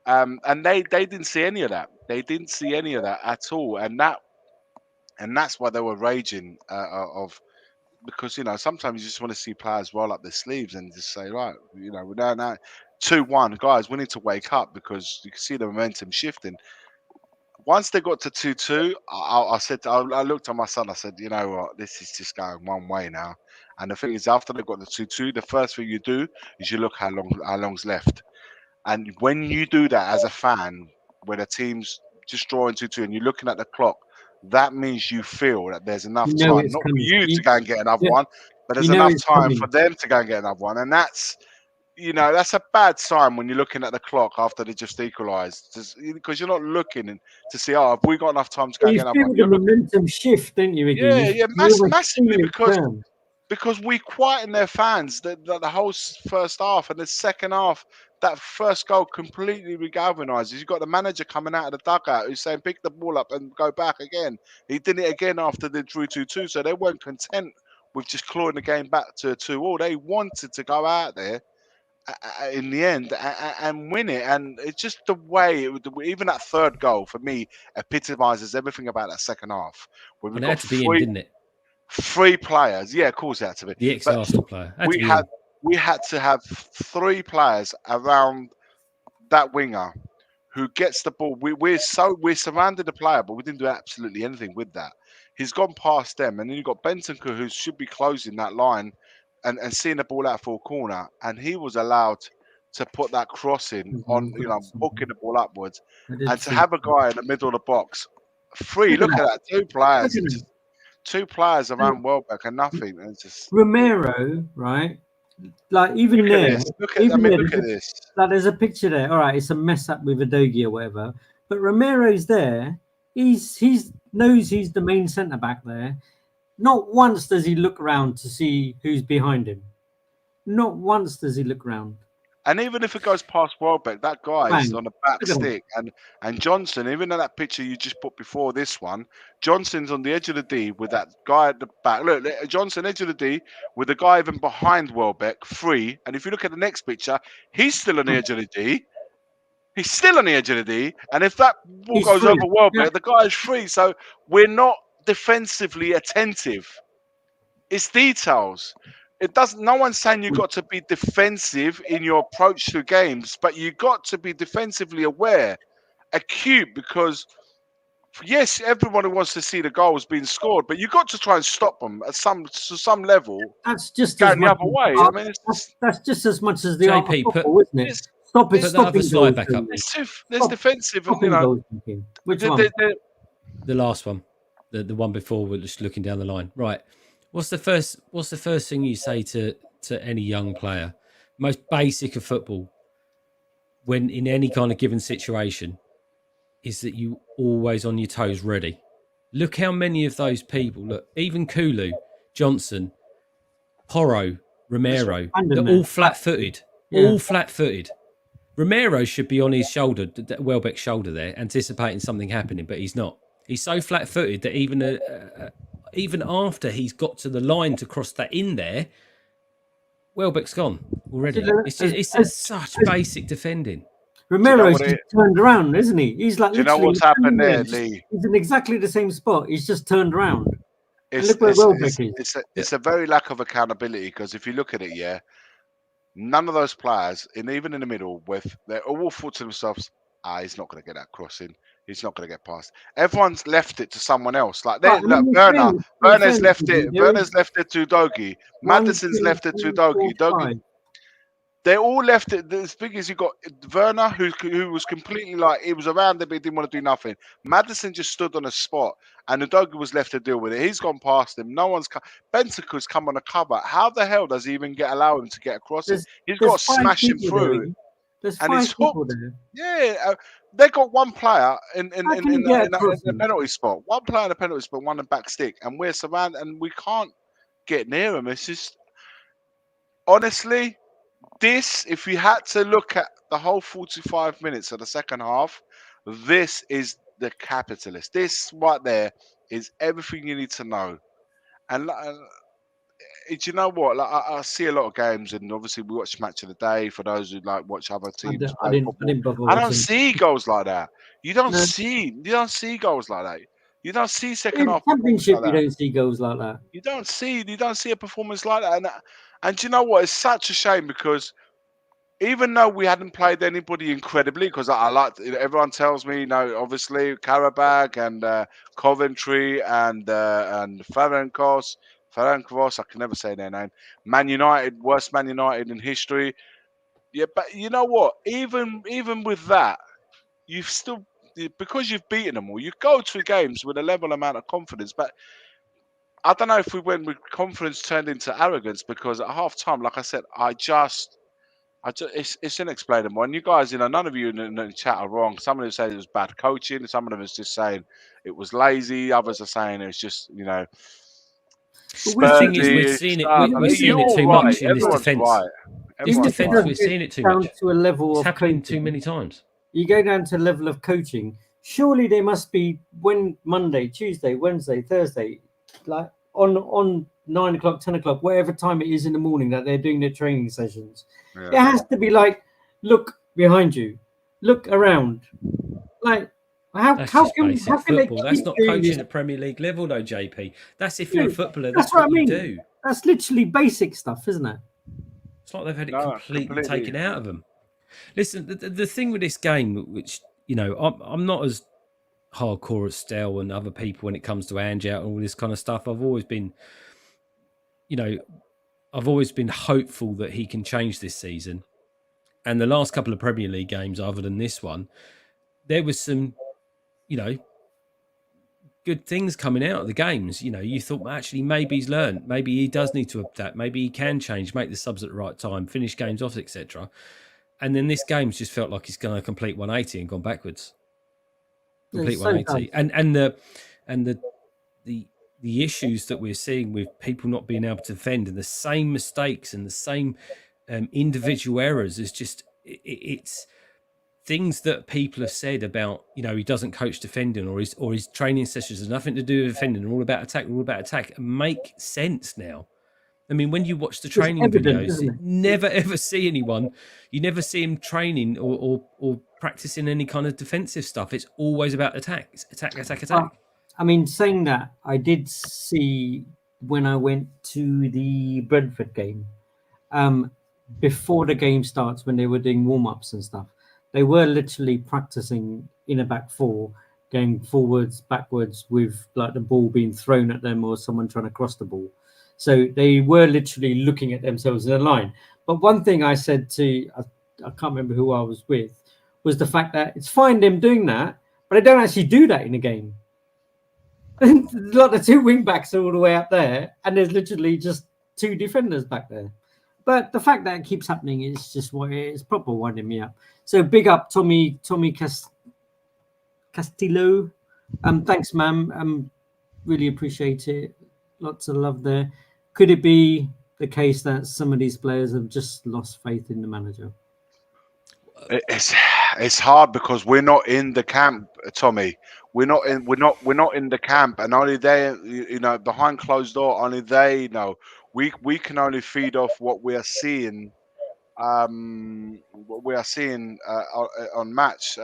And they didn't see any of that. They didn't see any of that at all, and that's why they were raging because sometimes you just want to see players roll up their sleeves and just say, right, we're now 2-1, guys, we need to wake up, because you can see the momentum shifting. Once they got to 2-2, I looked at my son. I said, you know what, this is just going one way now. And the thing is, after they got the 2-2, the first thing you do is you look how long's left. And when you do that as a fan, when a team's just drawing 2-2 and you're looking at the clock, that means you feel that there's enough time, it's not coming. for you to go and get another one, but there's You know enough it's time coming. for them to go and get another one. And that's a bad sign when you're looking at the clock after they just equalised, because you're not looking to see, have we got enough time to go and You get another feel one? the You're looking, momentum shift, don't you, Iggy? yeah, You almost massively, feel it turn. because we quietened their fans the whole first half, and the second half, that first goal completely regalvanizes. You've got the manager coming out of the dugout who's saying, pick the ball up and go back again. He did it again after they drew 2-2, so they weren't content with just clawing the game back to a 2-2. They wanted to go out there in the end and win it. And it's just the way, even that third goal, for me, epitomizes everything about that second half. When we And it got had to be in, didn't it? three players. Yeah, of course it had to be. The But ex-Arsenal player had to we be had in. we had to have three players around that winger who gets the ball. We're surrounded the player, but we didn't do absolutely anything with that. He's gone past them, and then you've got Bentancur, who should be closing that line and seeing the ball out for a corner, and he was allowed to put that cross in on, hooking the ball upwards, and to have a guy in the middle of the box free. Look at that, two players. Look at Just two players around Welbeck and nothing. And it's just Romero, right? Like even look at there, this. Look at this. like there's a picture there. All right, it's a mess up with Adogi or whatever, but Romero's there. He's knows he's the main centre back there. Not once does he look around to see who's behind him. Not once does he look around. And even if it goes past Welbeck, that guy is Bang. on the back Look at him. stick. And Johnson, even in that picture you just put before this one, Johnson's on the edge of the D with that guy at the back. Look, Johnson, edge of the D, with the guy even behind Welbeck, free. And if you look at the next picture, he's still on the edge of the D. He's still on the edge of the D. And if that ball He's goes free. over Welbeck, Yeah. the guy is free. So we're not defensively attentive. It's details. It doesn't. No one's saying you've got to be defensive in your approach to games, but you got to be defensively aware, acute, because yes, everybody wants to see the goals being scored, but you got to try and stop them at some level. That's just Going as the much other way. I mean, that's just as much as the art of JP, football, isn't it? it's, Stop it. put that Stop other slide back up. there's defensive. Stopping goals. Which one? The last one, the one before, we're just looking down the line. Right. What's the first thing you say to any young player? Most basic of football, when in any kind of given situation, is that you always on your toes, ready. Look how many of those people. Look, even Kulu, Johnson, Porro, Romero, they're all flat-footed. Yeah. All flat-footed. Romero should be on his shoulder, Welbeck's shoulder there, anticipating something happening, but he's not. He's so flat-footed that even after he's got to the line to cross that in there, Welbeck's gone already. It's just such basic defending. Romero's just turned around, isn't he? He's like, do you know what's happened there, Lee? He's in exactly the same spot. He's just turned around. It's a very lack of accountability, because if you look at it, yeah, none of those players, and even in the middle, they're all thought to themselves, he's not going to get that crossing. He's not going to get past. Everyone's left it to someone else. Like Werner's left it. Werner's left it to Dogi. Maddison's left it to Dogi. They all left it. As big as you got Werner, who was completely like, he was around there, but he didn't want to do nothing. Maddison just stood on a spot, and Udogi was left to deal with it. He's gone past him. No one's come. Bentancur's come on a cover. How the hell does he even allow him to get across it? He's got to smash him through. There's and five he's people hooked. there. Yeah, they got one player in the penalty spot. One player in the penalty spot, one in back stick, and we're surrounded, and we can't get near him. It's just, honestly, this, if you had to look at the whole 45 minutes of the second half, this is the capitalist. This right there is everything you need to know. And do you know what? Like, I see a lot of games, and obviously we watch Match of the Day for those who like watch other teams I play football. didn't bother I don't watching. see goals like that. You don't No, see goals like that. You don't see second in half performance Championship, like you that. don't see goals like that. You don't see a performance like that. And do you know what? It's such a shame because even though we hadn't played anybody incredibly, because I like everyone tells me, obviously Karabakh and Coventry and Ferencváros, I can never say their name. Man United, worst Man United in history. Yeah, but you know what? Even with that, you've still, because you've beaten them all, you go to games with a level amount of confidence. But I don't know if we went with confidence turned into arrogance, because at half time, like I said, it's inexplainable. And you guys, none of you in the chat are wrong. Some of them say it was bad coaching. Some of them is just saying it was lazy. Others are saying it was just, The thing is, we're Spursy seeing it. stuff. We're seeing You're it too right. much in this Everyone's defence. right. This Even Everyone's if it defence, does right. we're seeing get it too down much. to a level It's of happening too coaching, many times. you go down to a level of coaching. Surely there must be when Monday, Tuesday, Wednesday, Thursday, like on 9 o'clock, 10 o'clock, whatever time it is in the morning that they're doing their training sessions. Yeah. It has to be like, look behind you, look around. Like That's how just can basic they football. That's keep not doing coaching this? at Premier League level, though, JP. That's if you're a No, footballer. that's That's what I you mean. do. That's literally basic stuff, isn't it? It's like they've had it No, completely completely. taken out of them. Listen, the thing with this game, which I'm not as hardcore as Stel and other people when it comes to Ange out and all this kind of stuff. I've always been hopeful that he can change this season. And the last couple of Premier League games, other than this one, there was some, good things coming out of the games. You thought, well, actually, maybe he's learned. Maybe he does need to adapt. Maybe he can change, make the subs at the right time, finish games off, etc. And then this game's just felt like he's going to complete 180 and gone backwards. Complete It's so 180. dumb. And the issues that we're seeing with people not being able to defend and the same mistakes and the same individual errors is just it's things that people have said about he doesn't coach defending or his training sessions has nothing to do with defending. They're all about attack. Make sense now. I mean, when you watch the training evident, videos, isn't it? never ever see anyone. You never see him training or practicing any kind of defensive stuff. It's always about attack. It's attack. I mean, saying that, I did see when I went to the Brentford game, before the game starts, when they were doing warm-ups and stuff, they were literally practicing in a back four, going forwards, backwards, with like the ball being thrown at them or someone trying to cross the ball. So they were literally looking at themselves in a line. But one thing I said to, I can't remember who I was with, was the fact that it's fine them doing that, but they don't actually do that in a game. Like the two wing backs are all the way up there, and there's literally just two defenders back there. But the fact that it keeps happening is just what it is, proper winding me up. So big up Tommy Castillo. Thanks, ma'am. Really appreciate it. Lots of love there. Could it be the case that some of these players have just lost faith in the manager? It's hard because we're not in the camp, Tommy. We're not in the camp, and only they, behind closed door, only they know. We can only feed off what we are seeing. What we are seeing on match.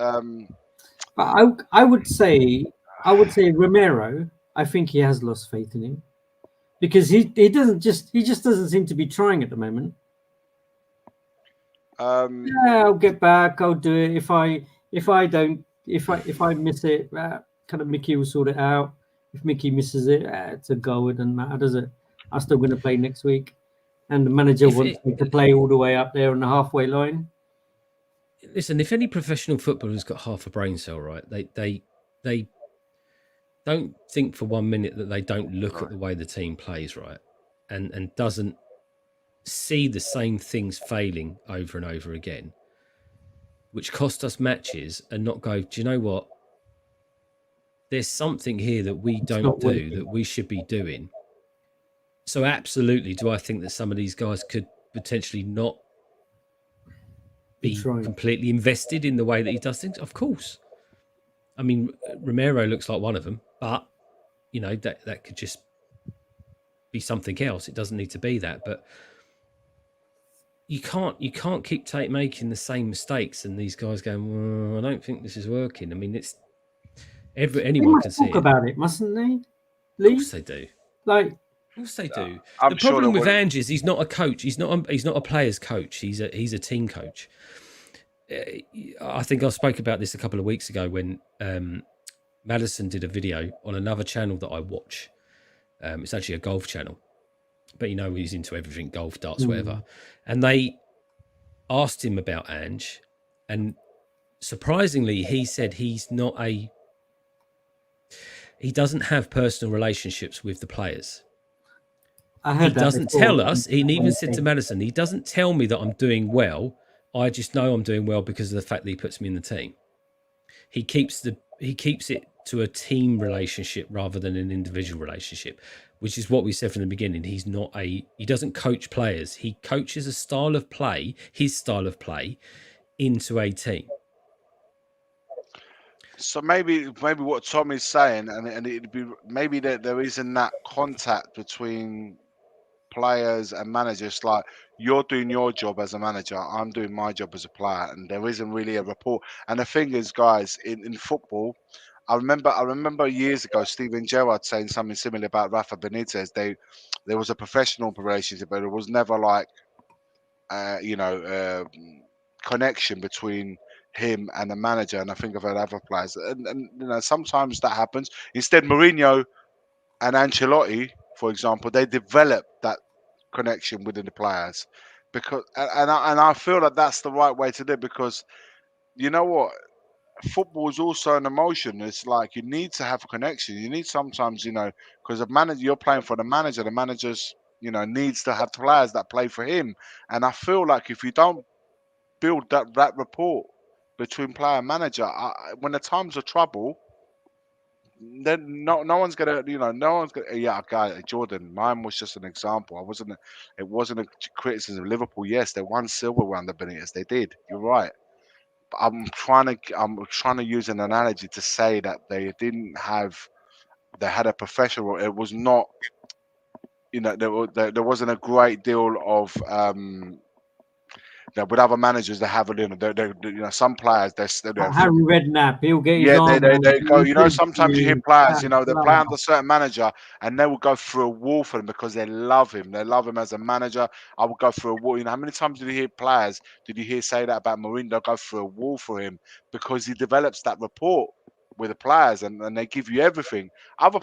But I would say Romero. I think he has lost faith in him because he just doesn't seem to be trying at the moment. Yeah, I'll get back. I'll do it. If I miss it, kind of Mickey will sort it out. If Mickey misses it, it's a goal. It doesn't matter, does it? I'm still going to play next week, and the manager wants me to play all the way up there on the halfway line. Listen, if any professional footballer's got half a brain cell, right? They don't think for 1 minute that they don't look at the way the team plays, right, and doesn't see the same things failing over and over again, which cost us matches, and not go, do you know what? There's something here that we don't do that we should be doing. So absolutely, do I think that some of these guys could potentially not be completely invested in the way that he does things? Of course. I mean, Romero looks like one of them, but that could just be something else. It doesn't need to be that, but you can't keep making the same mistakes and these guys going, well, I don't think this is working. I mean, it's They anyone must can see talk it. about it, mustn't they? Of Lee? course they do. Like, Of course they do. I'm The sure problem they with will. Ange is he's not a coach. He's not a player's coach. He's a team coach. I think I spoke about this a couple of weeks ago when Madison did a video on another channel that I watch. It's actually a golf channel, but he's into everything, golf, darts, whatever. And they asked him about Ange, and surprisingly, he said he doesn't have personal relationships with the players. I heard He that doesn't before. tell us. He even said to Madison, he doesn't tell me that I'm doing well. I just know I'm doing well because of the fact that he puts me in the team. He keeps it to a team relationship rather than an individual relationship, which is what we said from the beginning. He doesn't coach players. He coaches a style of play, his style of play, into a team. So maybe what Tom is saying, and it'd be maybe that there isn't that contact between players and managers. Like, you're doing your job as a manager, I'm doing my job as a player, and there isn't really a rapport. And the thing is, guys, in football, I remember years ago Steven Gerrard saying something similar about Rafa Benitez. There was a professional relationship, but it was never like connection between him and the manager. And I think I've had other players, and sometimes that happens. Instead, Mourinho and Ancelotti, for example, they develop that connection within the players, because and I feel that that's the right way to do it, because you know what, football is also an emotion. It's like you need to have a connection. You need sometimes, because a manager, you're playing for the manager. The manager's needs to have players that play for him. And I feel like if you don't build that rapport between player and manager, when the times of trouble, then no one's gonna, yeah, guy Jordan, mine was just an example. It wasn't a criticism of Liverpool. Yes, they won silver under Benitez. They did. You're right. But I'm trying to use an analogy to say that they had a professional. It was not, there wasn't a great deal of with other managers. They have some players they're Harry Redknapp, he'll get his yeah, arm they go. around Sometimes you hear you, players, they blah, play blah. under a certain manager, and they will go through a wall for him because they love him. They love him as a manager. I will go through a wall. How many times did you hear say that about Mourinho? They'll go through a wall for him because he develops that rapport with the players, and they give you everything. Other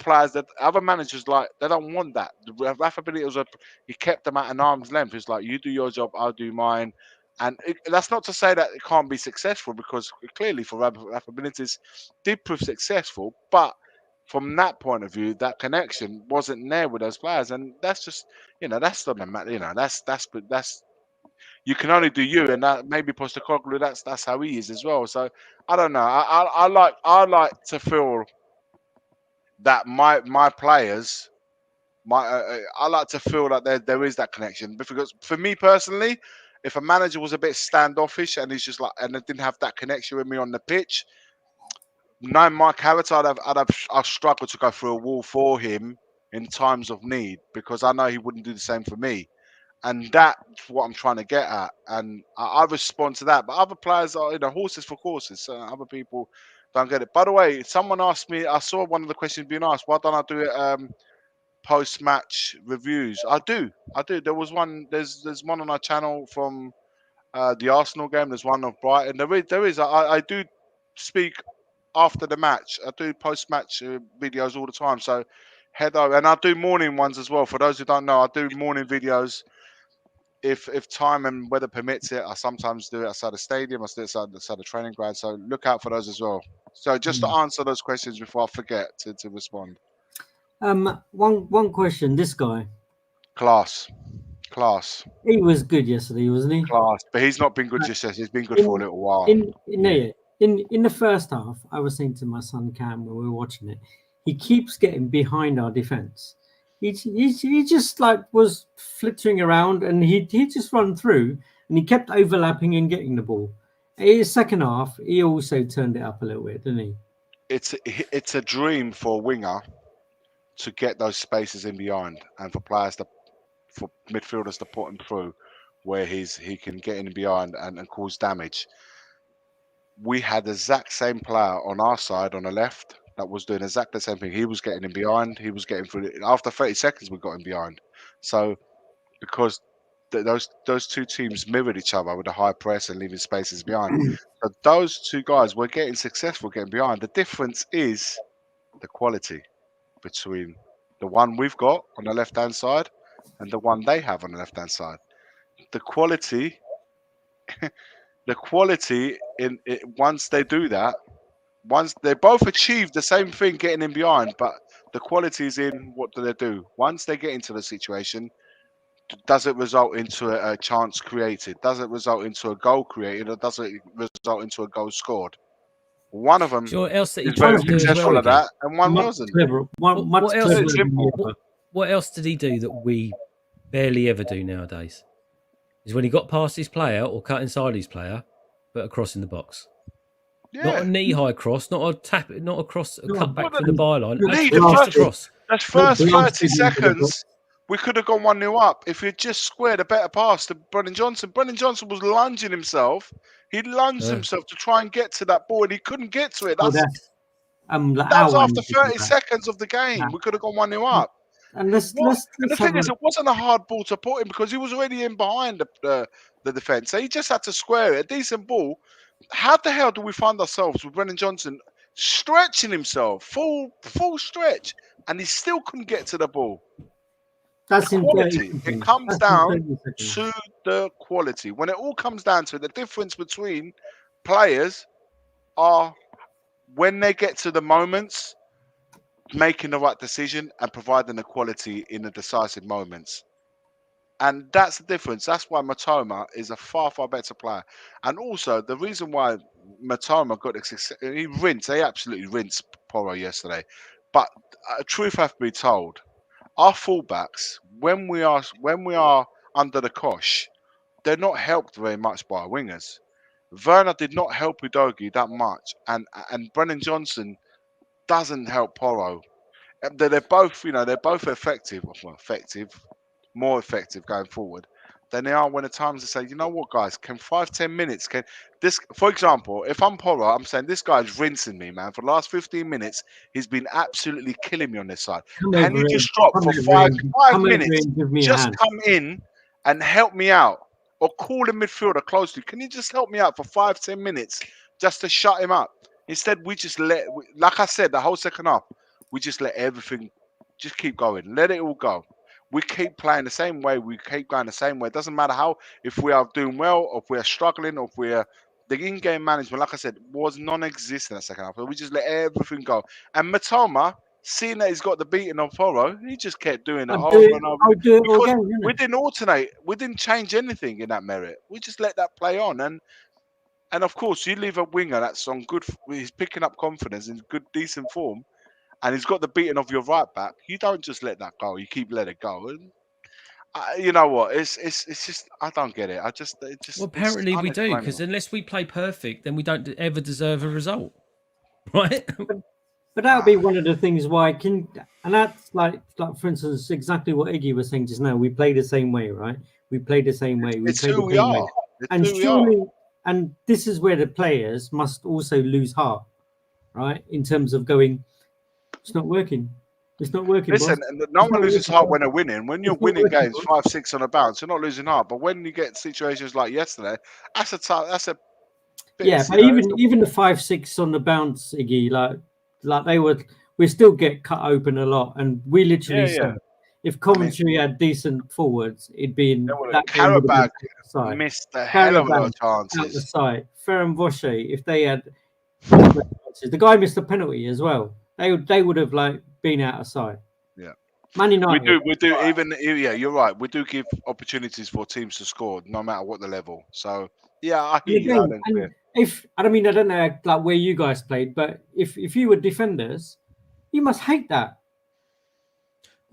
managers, like, they don't want that. Rafa Benitez, he kept them at an arm's length. It's like, you do your job, I'll do mine. And that's not to say that it can't be successful, because clearly for Rafa Benitez did prove successful, but from that point of view, that connection wasn't there with those players, and that's just that's not that's you can only do you, and that maybe Postecoglou, that's how he is as well. So I don't know. I like to feel that my players. I like to feel that there is that connection, because for me personally, if a manager was a bit standoffish and he's just like, and it didn't have that connection with me on the pitch, knowing my character, I'd struggle to go through a wall for him in times of need, because I know he wouldn't do the same for me, and that's what I'm trying to get at. And I respond to that. But other players are, horses for courses. So other people don't get it. By the way, someone asked me. I saw one of the questions being asked. Why don't I do it? Post-match reviews. I do. There was one. There's one on our channel from the Arsenal game. There's one of Brighton. There is. I do speak after the match. I do post-match videos all the time. So head over, and I do morning ones as well. For those who don't know, I do morning videos. If time and weather permits it, I sometimes do it outside the stadium. I do it outside the training ground. So look out for those as well. So just to answer those questions before I forget to respond. One question. This guy, Class. he was good yesterday, wasn't he? Class, but he's not been good just yet. He's been good for a little while. In the first half, I was saying to my son Cam when we were watching it, he keeps getting behind our defense. He just like was flittering around, and he just run through, and he kept overlapping and getting the ball. In his second half, he also turned it up a little bit, didn't he? It's a dream for a winger to get those spaces in behind, and for midfielders to put him through where he can get in behind and cause damage. We had the exact same player on our side on the left that was doing exactly the same thing. He was getting in behind. He was getting through. After 30 seconds, we got him behind. So because those two teams mirrored each other with a high press and leaving spaces behind. So those two guys were getting successful getting behind. The difference is the quality between the one we've got on the left-hand side and the one they have on the left-hand side. The quality in it, once they do that, once they both achieve the same thing, getting in behind, but the quality is in what do they do? Once they get into the situation, does it result into a chance created? Does it result into a goal created, or does it result into a goal scored? One of them Do you know what else that he is tried very to do as well? successful at Iggy? that, and one Much wasn't. cleverer. Much What else? cleverer It's than simple. the other. What else did he do that we barely ever do nowadays? Is when he got past his player or cut inside his player, but a cross in the box. Not Yeah, a knee-high cross, not a tap, not a cross, a No, cut back but from the byline. no, Actually, the just a first- cross. the first blasted 30 into the box. seconds, we could have gone 1-0 up if he'd just squared a better pass to Brennan Johnson. Brennan Johnson was lunging himself. He lunged himself to try and get to that ball, and he couldn't get to it. Oh, That that's was Awan after did that. 30 seconds of the game. Yeah. We could have gone 1-0 up. And let's And the have thing is, it wasn't a hard ball to put him because he was already in behind the defence. So he just had to square it. A decent ball. How the hell do we find ourselves with Brennan Johnson stretching himself, full stretch, and he still couldn't get to the ball? that's in 30 Quality. seconds. It comes That's in down 30 seconds. to the quality. When it all comes down to it, the difference between players are when they get to the moments, making the right decision and providing the quality in the decisive moments. And that's the difference. That's why Matoma is a far, far better player. And also, the reason why Matoma got the success, he absolutely rinsed Porro yesterday. But truth have to be told, our fullbacks, when we are under the cosh, they're not helped very much by our wingers. Werner did not help Udogie that much, and Brennan Johnson doesn't help Porro. They're both, they're both effective. Well, more effective going forward than they are when at times they say, you know what, guys, can 5-10 minutes, can this, for example, if I'm Porro, I'm saying this guy's rinsing me, man. For the last 15 minutes, he's been absolutely killing me on this side. Can you just drop for five minutes? Just come in and help me out, or call a midfielder close to you. Can you just help me out for 5-10 minutes just to shut him up? Instead, we just like I said, the whole second half, we just let everything just keep going. Let it all go. We keep playing the same way. We keep going the same way. It doesn't matter if we are doing well, or if we are struggling, or if the in-game management, like I said, was non-existent in the second half. We just let everything go. And Matoma, seeing that he's got the beating of Porro, he just kept doing it over and over. I'll do it all Because again, we didn't alternate. We didn't change anything in that merit. We just let that play on. And of course, you leave a winger that's on good, he's picking up confidence in good, decent form, and he's got the beating of your right back. You don't just let that go. You keep letting it go. And you know what? It's just, I don't get it. Well, apparently we do, because unless we play perfect, then we don't ever deserve a result, right? But that would be one of the things why and that's like for instance, exactly what Iggy was saying just now. We play the same way, right? We play the same way. It's who we are. And surely, and this is where the players must also lose heart, right? In terms of going, it's not working. It's not working. Listen, boss. no one loses heart when they're winning. When you're winning games 5-6 on a bounce, you're not losing heart. But when you get situations like yesterday, that's a bit, yeah. But even the 5-6 on the bounce, Iggy, like we still get cut open a lot, and we literally said, if Coventry had decent forwards, it'd be in that Karabakh missed the hell of a lot of chances. Out the side. Ferran Rocher, if they had the guy missed a penalty as well. They would have been out of sight. Yeah. Man United. We do even you're right. We do give opportunities for teams to score no matter what the level. So I hear you. I don't know where you guys played, but if you were defenders, you must hate that.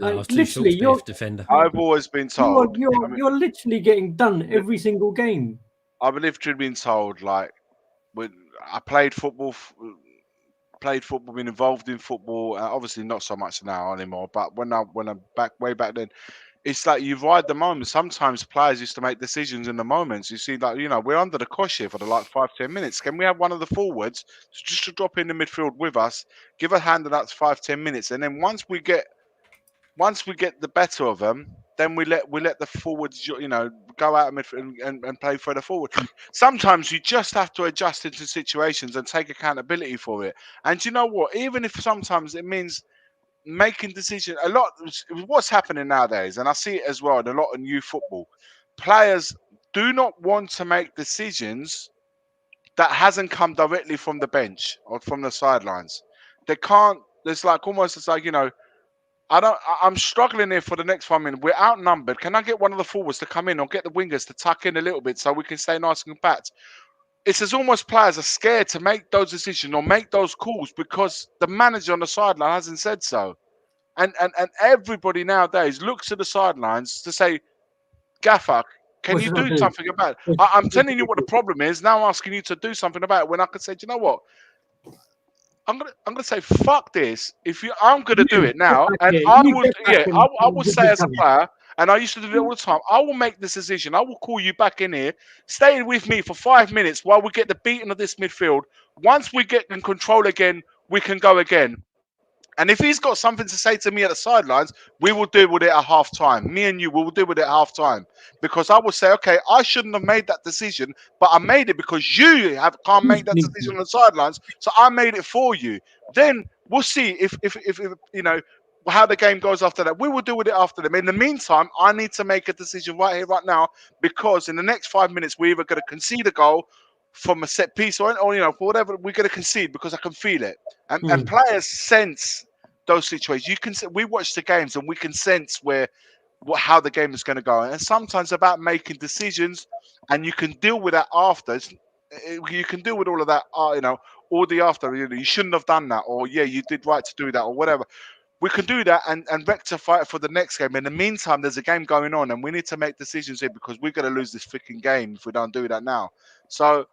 I was too short to be a defender. I've always been told you're literally getting done every single game. I've literally been told, when I played football played football, been involved in football. Obviously, not so much now anymore. But when I'm way back then, it's like you ride the moment. Sometimes players used to make decisions in the moments. You see, like, we're under the cosh here for the 5-10 minutes. Can we have one of the forwards just to drop in the midfield with us, give a hand in that 5-10 minutes, and then once we get the better of them, then we let the forwards, go out of midfield and play for the forward. Sometimes you just have to adjust into situations and take accountability for it. And you know what? Even if sometimes it means making decisions, a lot what's happening nowadays, and I see it as well in a lot of new football, players do not want to make decisions that hasn't come directly from the bench or from the sidelines. They can't. It's like almost, it's like, I'm struggling here for the next 5 minutes. We're outnumbered. Can I get one of the forwards to come in or get the wingers to tuck in a little bit so we can stay nice and compact? It's as almost players are scared to make those decisions or make those calls because the manager on the sideline hasn't said so. And everybody nowadays looks at the sidelines to say, Gaffer, can you do something about it? I'm telling you what the problem is. Now I'm asking you to do something about it when I could say, do you know what? I'm gonna say fuck this. I'm gonna do it now, and I will say as a player, and I used to do it all the time. I will make this decision. I will call you back in here, stay with me for 5 minutes while we get the beating of this midfield. Once we get in control again, we can go again. And if he's got something to say to me at the sidelines, we will deal with it at half time. Me and you will deal with it at half time. Because I will say, okay, I shouldn't have made that decision, but I made it because you can't make that decision on the sidelines. So I made it for you. Then we'll see if how the game goes after that. We will deal with it after them. In the meantime, I need to make a decision right here, right now, because in the next 5 minutes, we're either going to concede a goal from a set piece or for whatever, we're going to concede because I can feel it. And players sense those situations. We watch the games and we can sense how the game is going to go. And sometimes about making decisions, and you can deal with that after. You can deal with all of that, all the after. You shouldn't have done that, or you did right to do that, or whatever. We can do that and rectify it for the next game. In the meantime, there's a game going on, and we need to make decisions here because we're going to lose this freaking game if we don't do that now. So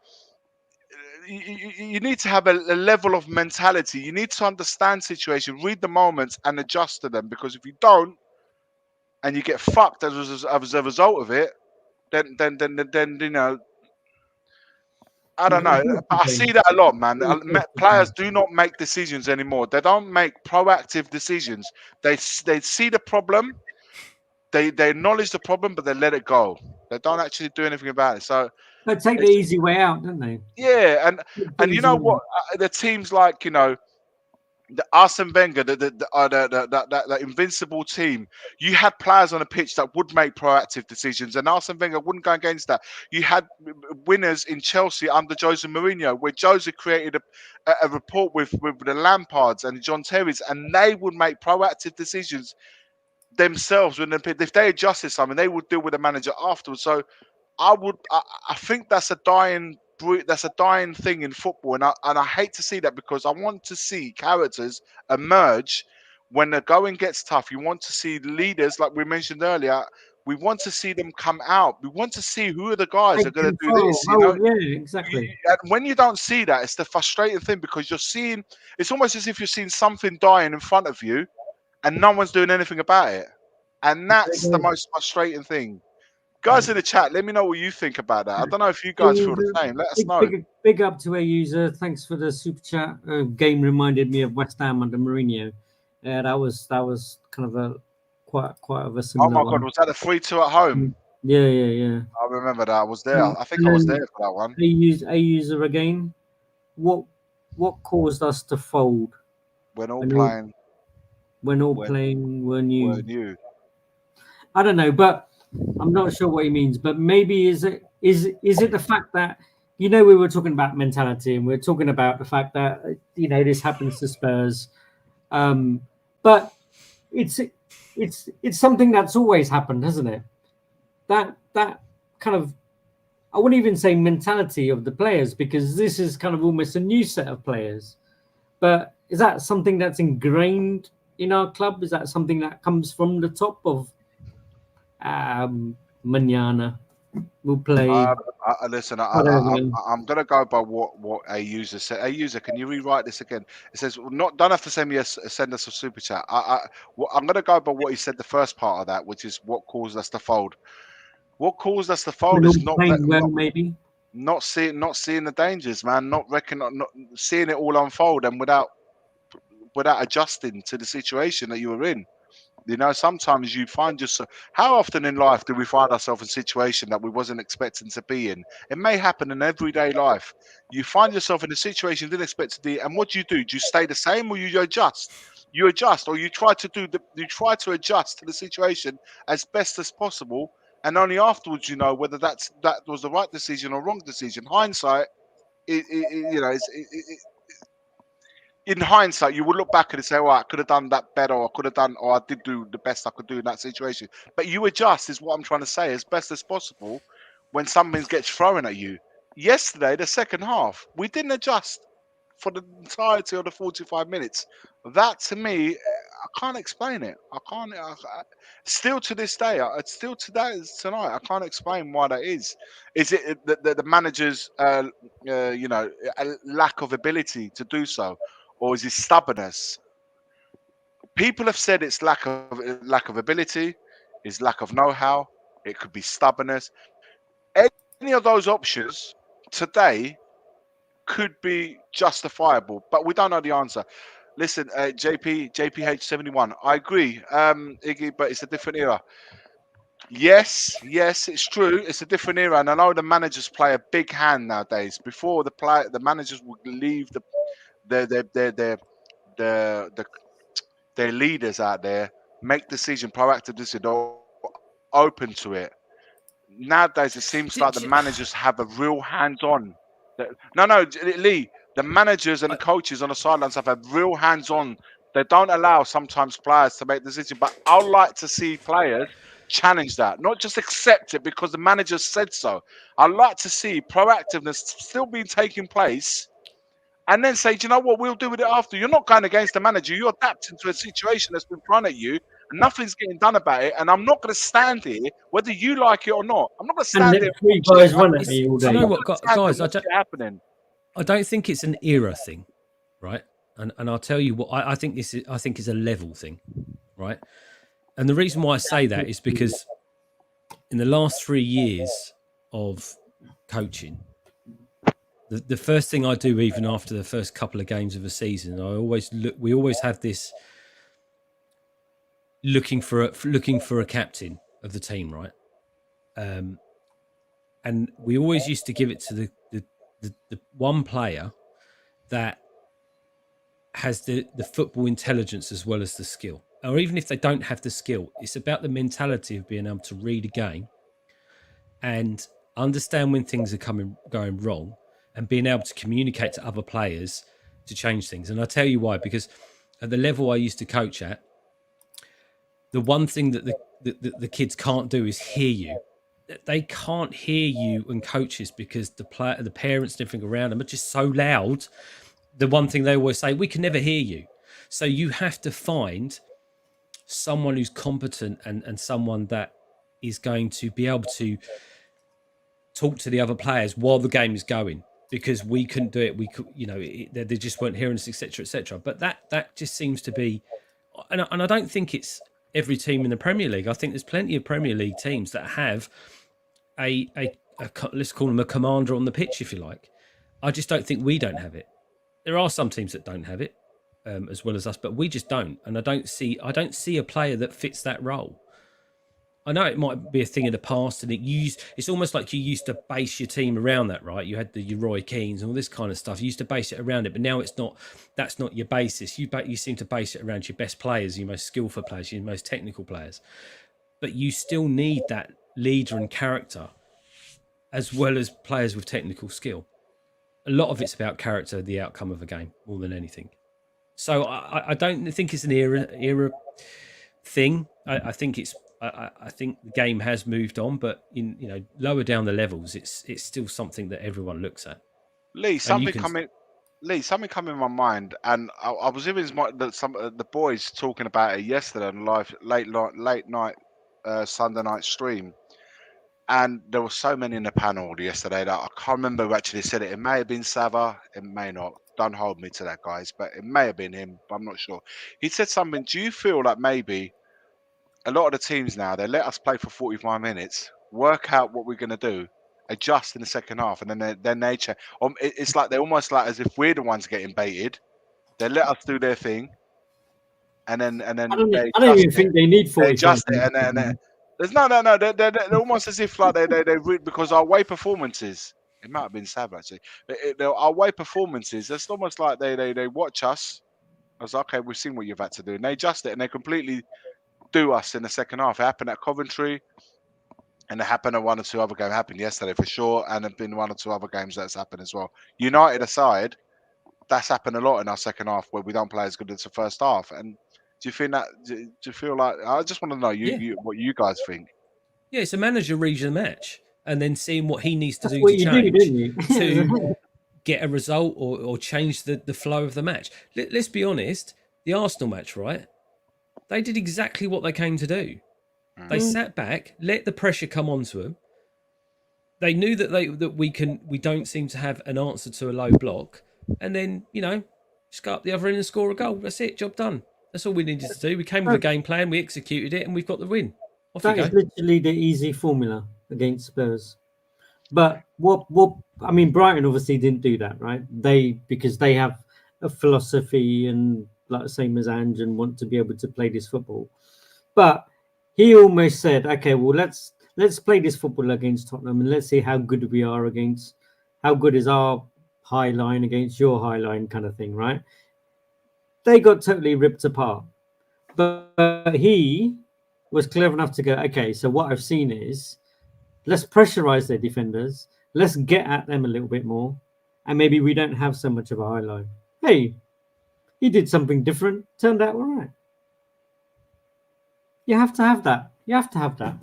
you need to have a level of mentality. You need to understand situation, read the moments, and adjust to them. Because if you don't, and you get fucked as a result of it, then I don't know. I see that a lot, man. Players do not make decisions anymore. They don't make proactive decisions. They see the problem, they acknowledge the problem, but they let it go. They don't actually do anything about it. So they take the easy way out, don't they? Yeah, and you know what? The teams like the Arsene Wenger, the invincible team. You had players on the pitch that would make proactive decisions, and Arsene Wenger wouldn't go against that. You had winners in Chelsea under Jose Mourinho, where Jose created a rapport with the Lampards and John Terrys, and they would make proactive decisions themselves. If they adjusted something, they would deal with the manager afterwards. So I think that's a dying thing in football, and I hate to see that because I want to see characters emerge when the going gets tough. You want to see leaders, like we mentioned earlier. We want to see them come out. We want to see who are the guys that are going to do this. Yeah, exactly. And when you don't see that, it's the frustrating thing because it's almost as if you're seeing something dying in front of you, and no one's doing anything about it. And that's the most frustrating thing. Guys in the chat, let me know what you think about that. I don't know if you guys feel the same. Let us know. Big up to a user. Thanks for the super chat. Game reminded me of West Ham under Mourinho. That was kind of a quite of a similar. Oh my God, was that a 3-2 at home? Yeah. I remember that. I was there. I think I was there for that one. A user again. What caused us to fold? When all playing were new. I don't know, but I'm not sure what he means. But maybe is it the fact that we were talking about mentality and we're talking about the fact that this happens to Spurs, but it's something that's always happened, hasn't it? That kind of, I wouldn't even say mentality of the players because this is kind of almost a new set of players. But is that something that's ingrained in our club? Is that something that comes from the top of Manana? will play. Listen, I don't know. I'm going to go by what a user said. A user, can you rewrite this again? It says, don't have to send us a super chat. I'm going to go by what he said the first part of that, which is what caused us to fold. What caused us to fold We're is not playing well, maybe. not seeing the dangers, man. Not seeing it all unfold, and without adjusting to the situation that you were in. You know, sometimes you find yourself. How often in life do we find ourselves in a situation that we wasn't expecting to be in? It may happen in everyday life. You find yourself in a situation you didn't expect to be, and what do? Do you stay the same, or you adjust? You adjust, or you try to adjust to the situation as best as possible, and only afterwards you know whether that was the right decision or wrong decision. Hindsight, in hindsight, you will look back and say, "Oh, I could have done that better, or I did do the best I could do in that situation." But you adjust, is what I'm trying to say, as best as possible when something gets thrown at you. Yesterday, the second half, we didn't adjust for the entirety of the 45 minutes. That to me, I can't explain it. I can't. Still to this day, still today, tonight, I can't explain why that is. Is it the manager's, a lack of ability to do so? Or is it stubbornness? People have said it's lack of ability, is lack of know-how. It could be stubbornnness. Any of those options today could be justifiable, but we don't know the answer. Listen, JPH71, I agree, Iggy, but it's a different era. Yes, it's true. It's a different era, and I know the managers play a big hand nowadays. Before the managers would leave their their leaders out there make proactive decision, or open to it. Nowadays, it seems like the managers have a real hands-on. No, Lee. The managers and the coaches on the sidelines have a real hands-on. They don't allow sometimes players to make decisions, but I'd like to see players challenge that, not just accept it because the manager said so. I'd like to see proactiveness still being taking place, and then say, do you know what, we'll do with it after. You're not going against the manager. You're adapting to a situation that's been thrown at you, and nothing's getting done about it. And I'm not going to stand here, whether you like it or not. I'm not going to And stand here. let three guys run at me all Do you day. know what, guys? I don't think it's an era thing, right? And I'll tell you what I think is a level thing, right? And the reason why I say that is because in the last 3 years of coaching, the first thing I do, even after the first couple of games of a season, we always have this looking for a captain of the team, right? And we always used to give it to the one player that has the football intelligence as well as the skill. Or even if they don't have the skill, it's about the mentality of being able to read a game and understand when things are going wrong, and being able to communicate to other players to change things. And I'll tell you why, because at the level I used to coach at, the one thing that the kids can't do is hear you. They can't hear you and coaches because the parents and everything around them are just so loud. The one thing they always say, we can never hear you. So you have to find someone who's competent and someone that is going to be able to talk to the other players while the game is going, because we couldn't do it. We could, they just weren't hearing us, etc., etc. But that just seems to be, and I don't think it's every team in the Premier League. I think there's plenty of Premier League teams that have a let's call them a commander on the pitch, if you like. I just don't think we don't have it. There are some teams that don't have it, as well as us, but we just don't. And I don't see a player that fits that role. I know it might be a thing of the past, and it's almost like you used to base your team around that, right? You had the Roy Keanes and all this kind of stuff. You used to base it around it, but now it's not. That's not your basis. You seem to base it around your best players, your most skillful players, your most technical players. But you still need that leader and character, as well as players with technical skill. A lot of it's about character, the outcome of a game, more than anything. So I don't think it's an era thing. I think it's. I think the game has moved on, but in lower down the levels, it's still something that everyone looks at. Lee, something come in my mind, and I was hearing some of the boys talking about it yesterday on live late night Sunday night stream. And there were so many in the panel yesterday that I can't remember who actually said it. It may have been Sava, it may not. Don't hold me to that, guys, but it may have been him, but I'm not sure. He said something. Do you feel like maybe a lot of the teams now, they let us play for 45 minutes, work out what we're going to do, adjust in the second half, and then they change? It's like they're almost like as if we're the ones getting baited. They let us do their thing, and then I they don't adjust even it. think they need They 45 adjust it, minutes. and then there's no. They're almost as if like they because our away performances. It might have been Sav actually. Our away performances. It's almost like they watch us. I was like, okay, we've seen what you've had to do, and they adjust it, and they completely do us in the second half. It happened at Coventry, and it happened at one or two other games. It happened yesterday for sure, and there've been one or two other games that's happened as well. United aside, that's happened a lot in our second half where we don't play as good as the first half. And do you think that? Do you feel like? I just want to know what you guys think. Yeah, it's a manager reads a match and then seeing what he needs to That's do what to you do, change don't you? to get a result or change the flow of the match. Let's be honest, the Arsenal match, right? They did exactly what they came to do. They sat back, let the pressure come onto them. They knew that we don't seem to have an answer to a low block, and then just go up the other end and score a goal. That's it, job done. That's all we needed to do. We came with a game plan, we executed it, and we've got the win. Off you That is go. literally the easy formula against Spurs. But what I mean, Brighton obviously didn't do that, right? Because they have a philosophy and like the same as Ange and want to be able to play this football. But he almost said, okay, well let's play this football against Tottenham and let's see how good we are against, how good is our high line against your high line kind of thing, right? They got totally ripped apart. But he was clever enough to go, okay, so what I've seen is let's pressurize their defenders, let's get at them a little bit more, and maybe we don't have so much of a high line. Hey, he did something different, turned out all right. You have to have that. You have to have that.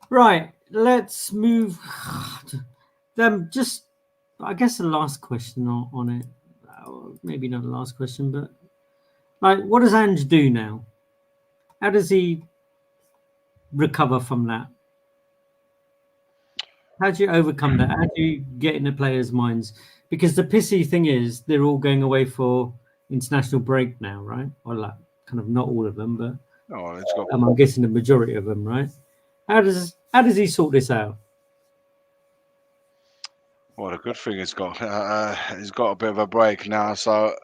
Right, let's move. Just, I guess the last question on it, maybe not the last question, but like, what does Ange do now? How does he recover from that? How do you overcome that? How do you get in the players' minds? Because the pissy thing is, they're all going away for international break now, right? Or like, kind of not all of them, but It's got. I'm guessing the majority of them, right? How does he sort this out? Well, the good thing he's got a bit of a break now. So,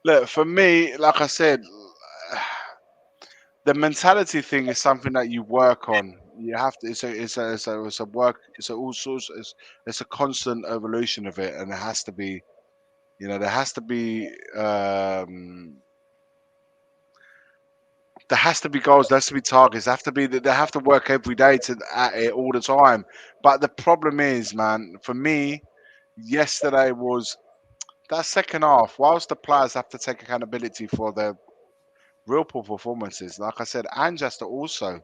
look, for me, like I said, the mentality thing is something that you work on. You have to. It's a work. It's a constant evolution of it, and it has to be. There has to be. There has to be goals. There has to be targets. They have to work every day at it all the time. But the problem is, man, for me, yesterday was that second half. Whilst the players have to take accountability for their real poor performances, like I said, Ange has to also,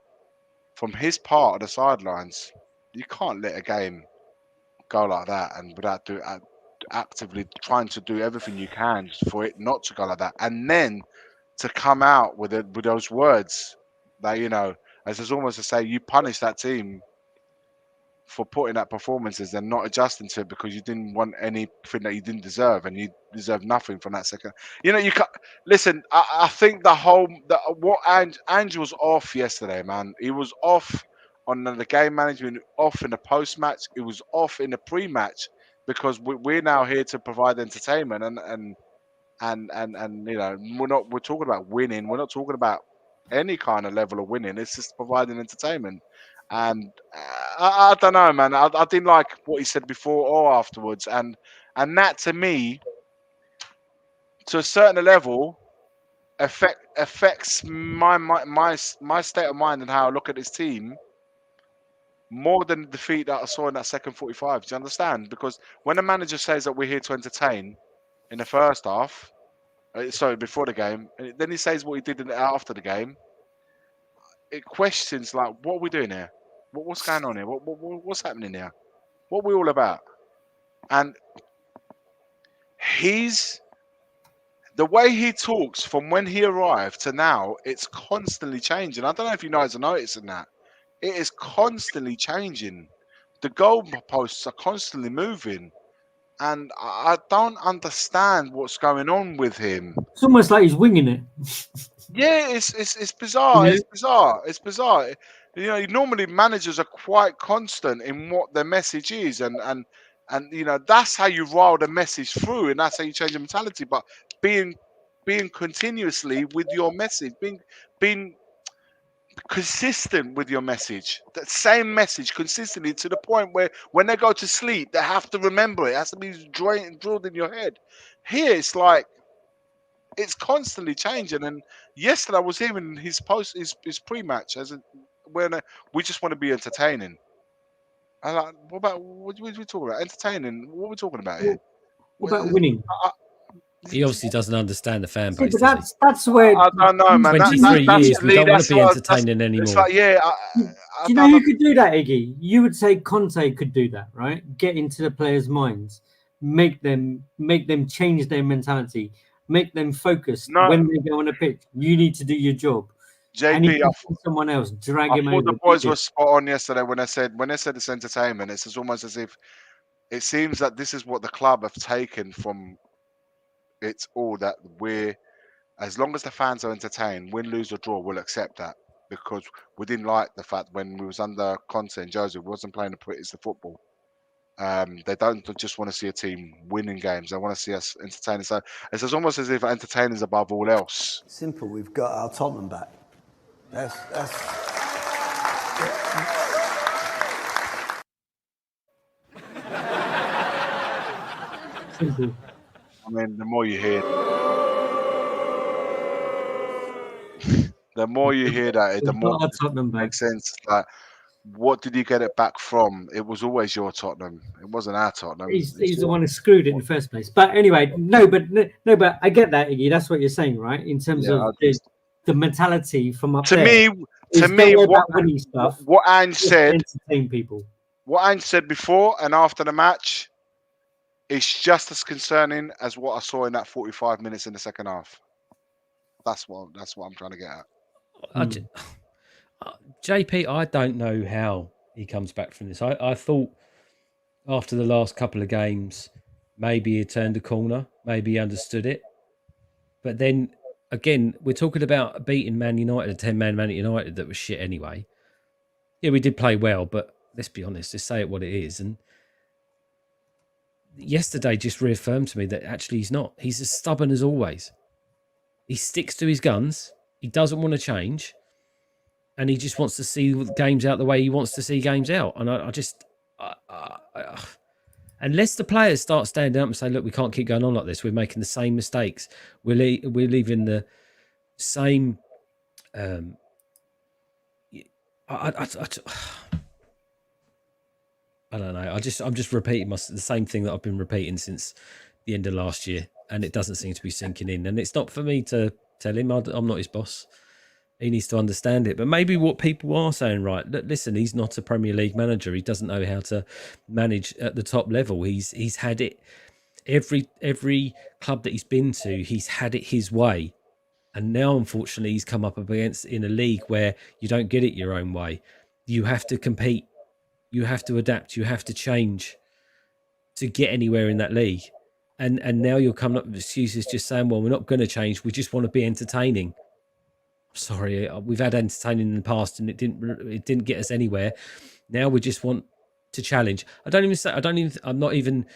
from his part of the sidelines, you can't let a game go like that and without actively trying to do everything you can for it not to go like that, and then to come out with those words that as it's almost to say you punish that team for putting that performances and not adjusting to it because you didn't want anything that you didn't deserve, and you deserve nothing from that second. You can't listen. I think what Ange was off yesterday, man. He was off on the game management, off in the post match. It was off in the pre-match because we're now here to provide entertainment and we're talking about winning. We're not talking about any kind of level of winning. It's just providing entertainment. And I don't know, man. I didn't like what he said before or afterwards, and that to me, to a certain level, affects my state of mind and how I look at this team more than the defeat that I saw in that second 45. Do you understand? Because when a manager says that we're here to entertain in the first half, sorry, before the game, and then he says what he did after the game, it questions like, what are we doing here? What's going on here? What's happening here? What are we all about? And the way he talks from when he arrived to now, it's constantly changing. I don't know if you guys are noticing that. It is constantly changing. The goalposts are constantly moving, and I don't understand what's going on with him. It's almost like he's winging it. Yeah, it's bizarre. Yeah. It's bizarre. It's bizarre. You know, normally managers are quite constant in what their message is, and you know that's how you roll the message through, and that's how you change the mentality. But being continuously with your message, being consistent with your message, that same message consistently to the point where when they go to sleep, they have to remember it. It has to be drilled in your head. Here, it's like it's constantly changing. And yesterday I was hearing his his pre-match as when we just want to be entertaining. I like, what are we talking about? Entertaining? What are we talking about here? What about winning? He obviously doesn't understand the fan See, base, but does that's where. I don't know, man. 23 That's years, we don't want to be what entertaining it's anymore. like. Yeah, Do I you know don't who could do that, Iggy? You would say Conte could do that, right? Get into the players' minds, make them change their mentality, make them focused No, when they go on a pitch. You need to do your job. And he JP. can find someone else, drag I him thought over. the boys were spot on yesterday when they said it's entertainment. It's almost as if it seems that this is what the club have taken from it's all that we're as long as the fans are entertained, win, lose or draw, we'll accept that because we didn't like the fact when we was under Conte and Jose, we wasn't playing the prettiest of football. They don't just want to see a team winning games; they want to see us entertaining. So it's almost as if entertaining is above all else. Simple. We've got our Tottenham back. That's Simple. I mean, the more you hear, the more you hear that, the We've more got our Tottenham it back. makes sense. Like, what did you get it back from? It was always your Tottenham. It wasn't our Tottenham. He's the one who screwed it in the first place. But anyway, but I get that, Iggy. That's what you're saying, right? In terms of the mentality from up there. To me, about winning stuff. What Ange just said, entertain people. what Ange said before and after the match, is just as concerning as what I saw in that 45 minutes in the second half. That's what I'm trying to get at. JP, I don't know how he comes back from this. I thought after the last couple of games, maybe he turned a corner, maybe he understood it. But then again, we're talking about beating Man United, a 10-man Man United that was shit anyway. Yeah, we did play well, but let's be honest, let's say it what it is. And yesterday just reaffirmed to me that actually he's not. He's as stubborn as always. He sticks to his guns. He doesn't want to change. And he just wants to see games out the way he wants to see games out. And unless the players start standing up and say, look, we can't keep going on like this. We're making the same mistakes. We're leaving the same... I don't know. I'm just repeating the same thing that I've been repeating since the end of last year. And it doesn't seem to be sinking in. And it's not for me to tell him. I'm not his boss. He needs to understand it. But maybe what people are saying, right, listen, he's not a Premier League manager. He doesn't know how to manage at the top level. He's had it. Every club that he's been to, he's had it his way. And now, unfortunately, he's come up against in a league where you don't get it your own way. You have to compete. You have to adapt. You have to change to get anywhere in that league. And now you're coming up with excuses just saying, well, we're not going to change. We just want to be entertaining. Sorry, we've had entertaining in the past and it didn't get us anywhere. Now we just want to challenge. I'm not even,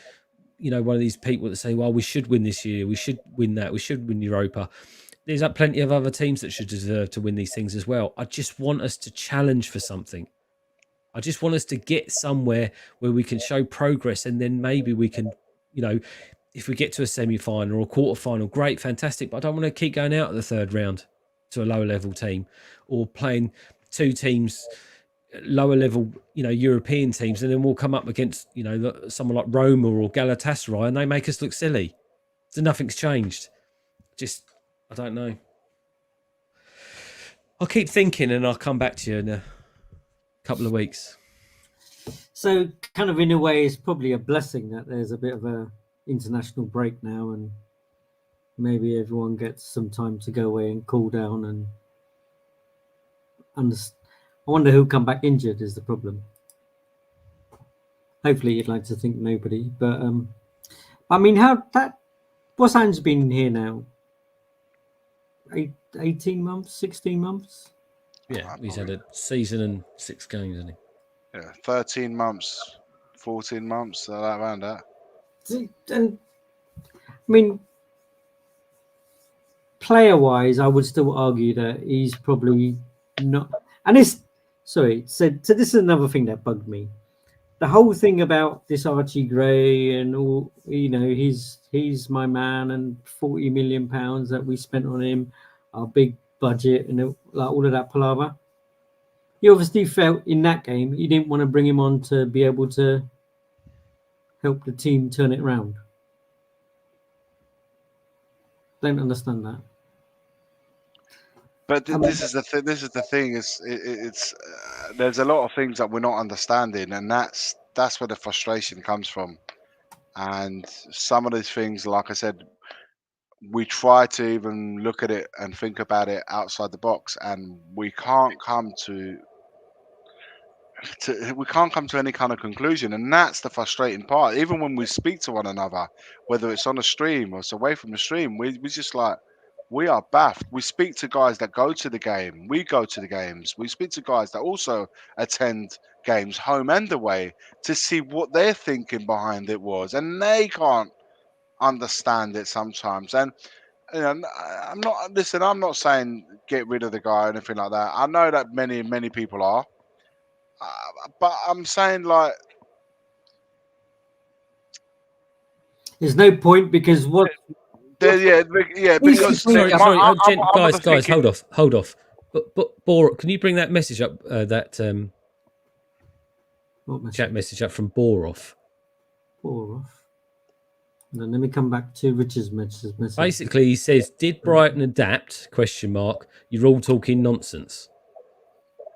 one of these people that say, well, we should win this year. We should win that. We should win Europa. There's plenty of other teams that should deserve to win these things as well. I just want us to challenge for something. I just want us to get somewhere where we can show progress and then maybe we can, if we get to a semi-final or a quarter-final, great, fantastic. But I don't want to keep going out of the third round to a lower level team or playing two teams, lower level, European teams, and then we'll come up against, someone like Roma or Galatasaray and they make us look silly. So nothing's changed. Just, I don't know. I'll keep thinking and I'll come back to you in a couple of weeks. So kind of in a way, it's probably a blessing that there's a bit of a international break now and maybe everyone gets some time to go away and cool down and I wonder who'll come back injured is the problem. Hopefully, you'd like to think nobody. But I mean, what's Ange been here now? 18 months, 16 months? Yeah, he's had a season and 6 games, hasn't he? Yeah, 13 months, 14 months, around that. And I mean, player-wise, I would still argue that he's probably not. And it's sorry. So this is another thing that bugged me. The whole thing about this Archie Gray and all, he's my man, and 40 million pounds that we spent on him, our big budget, and like all of that palaver. He obviously felt in that game he didn't want to bring him on to be able to help the team turn it around. Don't understand that. But this is the thing. This is the thing. It's there's a lot of things that we're not understanding, and that's where the frustration comes from. And some of these things, like I said, we try to even look at it and think about it outside the box, and we can't come to any kind of conclusion. And that's the frustrating part. Even when we speak to one another, whether it's on a stream or it's away from the stream, we just like, we are baffed. We speak to guys that go to the game. We go to the games. We speak to guys that also attend games, home and away, to see what their thinking behind it was, and they can't understand it sometimes. And I'm not saying get rid of the guy or anything like that. I know that many people are, but I'm saying, like, There's no point because what? because Sorry, guys, thinking, hold off. But Bor, can you bring that message up? Chat message up from Boroff. And then let me come back to Richard's message. Basically, he says, "Did Brighton adapt? ? You're all talking nonsense."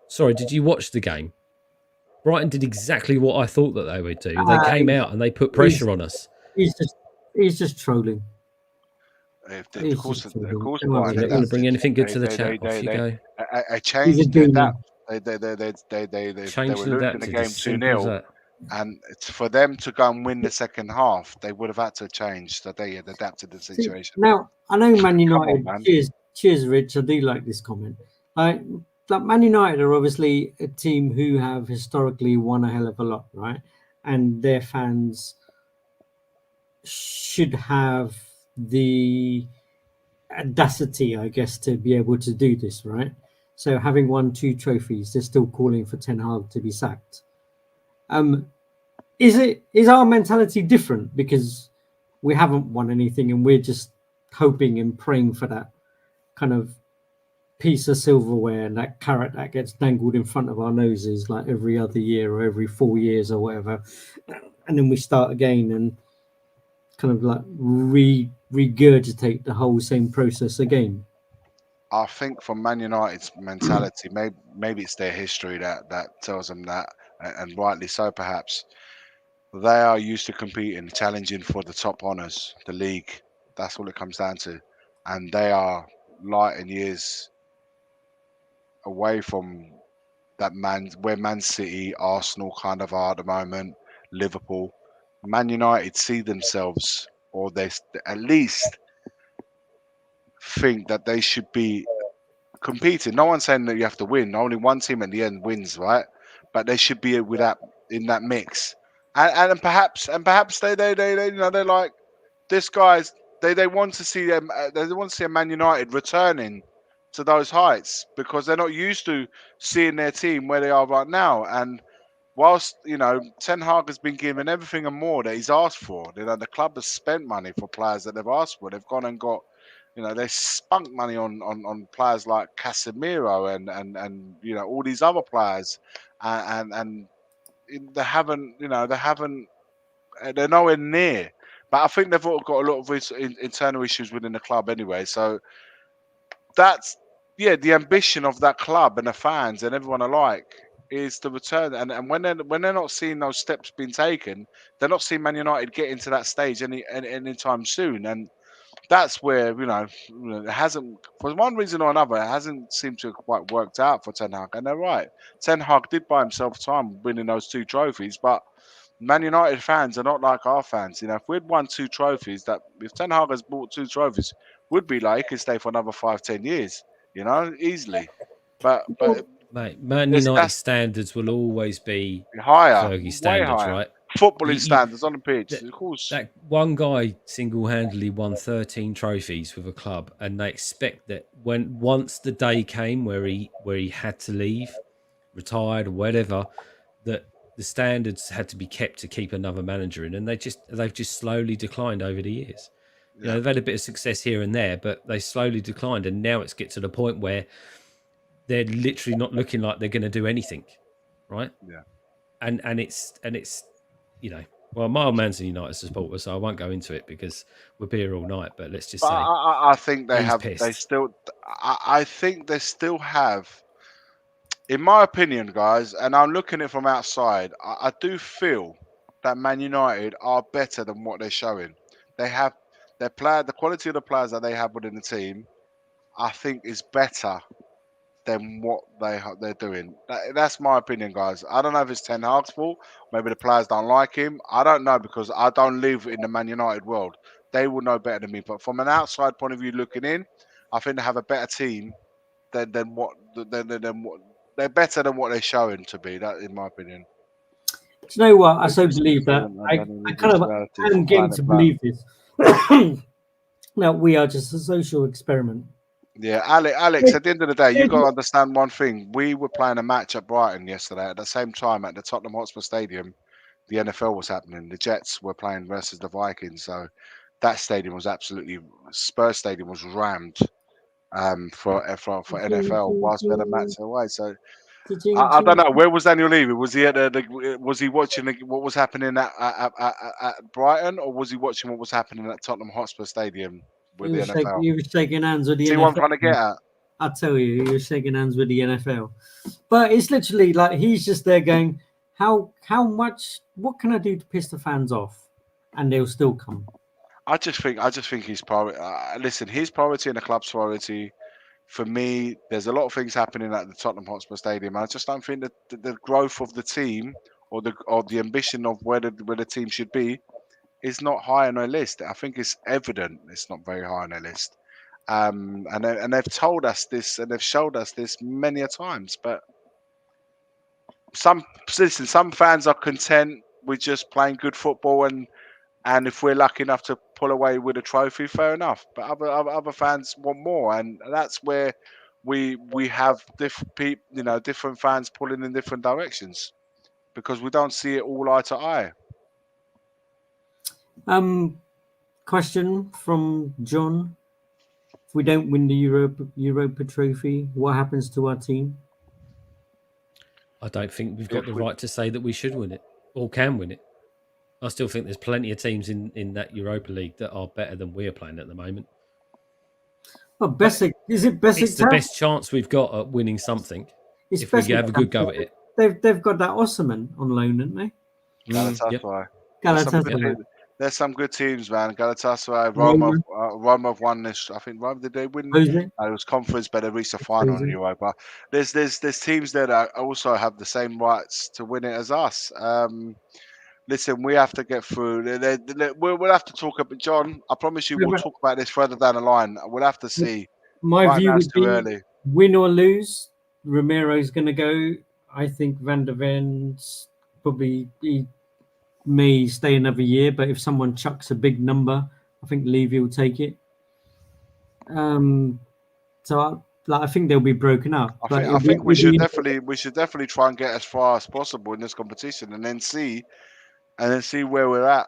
Sorry, did you watch the game? Brighton did exactly what I thought that they would do. They came out and they put pressure on us. He's just trolling. Of course, You're not going to bring anything good to the chat. Off you go. A change to adapt. They Changed were and losing the adapted. game As simple as 2-0, that. and for them to go and win the second half, they would have had to change. That they had adapted the situation. Now I know Man United. on, man. Cheers, Rich. I do like this comment. Like Man United are obviously a team who have historically won a hell of a lot, right? And their fans should have the audacity, I guess, to be able to do this, right? So having won 2 trophies, they're still calling for Ten Hag to be sacked. Is our mentality different because we haven't won anything and we're just hoping and praying for that kind of piece of silverware and that carrot that gets dangled in front of our noses like every other year or every 4 years or whatever, and then we start again and kind of like regurgitate the whole same process again? I think from Man United's mentality, maybe it's their history that tells them that, and rightly so, perhaps. They are used to competing, challenging for the top honours, the league. That's all it comes down to, and they are light in years away from that where Man City, Arsenal kind of are at the moment, Liverpool. Man United see themselves, or they at least think that they should be competing. No one's saying that you have to win. Only one team at the end wins, right? But they should be with that in that mix. And perhaps they they're like, this guy's they want to see them. They want to see a Man United returning to those heights because they're not used to seeing their team where they are right now. And whilst Ten Hag has been given everything and more that he's asked for, the club has spent money for players that they've asked for. They've gone and got, they spunk money on players like Casemiro and all these other players, and they haven't, they're nowhere near. But I think they've all got a lot of internal issues within the club anyway. So that's the ambition of that club and the fans and everyone alike is to return. And when they're not seeing those steps being taken, they're not seeing Man United get into that stage anytime soon. And that's where it hasn't, for one reason or another, it hasn't seemed to have quite worked out for Ten Hag. And they're right. Ten Hag did buy himself time winning those 2 trophies, but Man United fans are not like our fans. If we'd won 2 trophies, if Ten Hag has bought 2 trophies, would be like he could stay for another 5-10 years, easily. But Mate, Man that's United standards will always be higher, Fergie way standards, higher. right? Footballing standards on the pitch, that, of course. that one guy single-handedly won 13 trophies with a club, and they expect that once the day came where he had to leave, retired or whatever, that the standards had to be kept to keep another manager in, and they've just slowly declined over the years. They've had a bit of success here and there, but they slowly declined, and now it's get to the point where they're literally not looking like they're going to do anything, right? Yeah. And it's well, my old man's a United supporter, so I won't go into it because we'll be here all night. But let's just say, I think they have. Pissed. They still. I think they still have. In my opinion, guys, and I'm looking at it from outside, I do feel that Man United are better than what they're showing. They have their the quality of the players that they have within the team, I think, is better than what they're doing. That's my opinion, guys. I don't know if it's Ten Hag's fault. Maybe the players don't like him. I don't know because I don't live in the Man United world. They will know better than me. But from an outside point of view, looking in, I think they have a better team than what they're better than what they're showing to be. That, in my opinion. Do you know what? I so believe that. I kind of am getting to believe this. Now we are just a social experiment. Yeah, Alex, at the end of the day, you got to understand one thing. We were playing a match at Brighton yesterday at the same time at the Tottenham Hotspur Stadium. The NFL was happening. The Jets were playing versus the Vikings. So that stadium was Spurs Stadium was rammed for NFL whilst we had a match away. So I don't know. Where was Daniel Levy? Was he was he watching what was happening at Brighton, or was he watching what was happening at Tottenham Hotspur Stadium with the NFL? He was shaking hands with the NFL. See what I'm trying to get at? I tell you, he was shaking hands with the NFL. But it's literally like he's just there going, how much? What can I do to piss the fans off? And they'll still come. I just think his priority. Listen, his priority and the club's priority. For me, there's a lot of things happening at the Tottenham Hotspur Stadium. I just don't think that the growth of the team or the ambition of where the team should be is not high on their list. I think it's evident it's not very high on their list. And they've told us this and they've showed us this many a times. But some fans are content with just playing good football and if we're lucky enough to pull away with a trophy, fair enough. But other fans want more, and that's where we have different fans pulling in different directions because we don't see it all eye to eye. Question from John: if we don't win the Europa Trophy, what happens to our team? I don't think we've got the right to say that we should win it or can win it. I still think there's plenty of teams in that Europa League that are better than we're playing at the moment. Well, is it Besic? It's the best chance we've got at winning something if we have a good go at it. They've got that Osman on loan, haven't they? Galatasaray. Galatasaray. There's some good teams, man. Galatasaray, Roma have won this. I think Roma, did they win? It was conference, but they reached the final in Europa. There's teams there that also have the same rights to win it as us. Listen, we have to get through. We'll have to talk about John. I promise you, we'll talk about this further down the line. We'll have to see. My view would be win or lose. Romero's going to go. I think Van der Ven's probably he may stay another year, but if someone chucks a big number, I think Levy will take it. So I think they'll be broken up. I think we should definitely try and get as far as possible in this competition, and then see where we're at,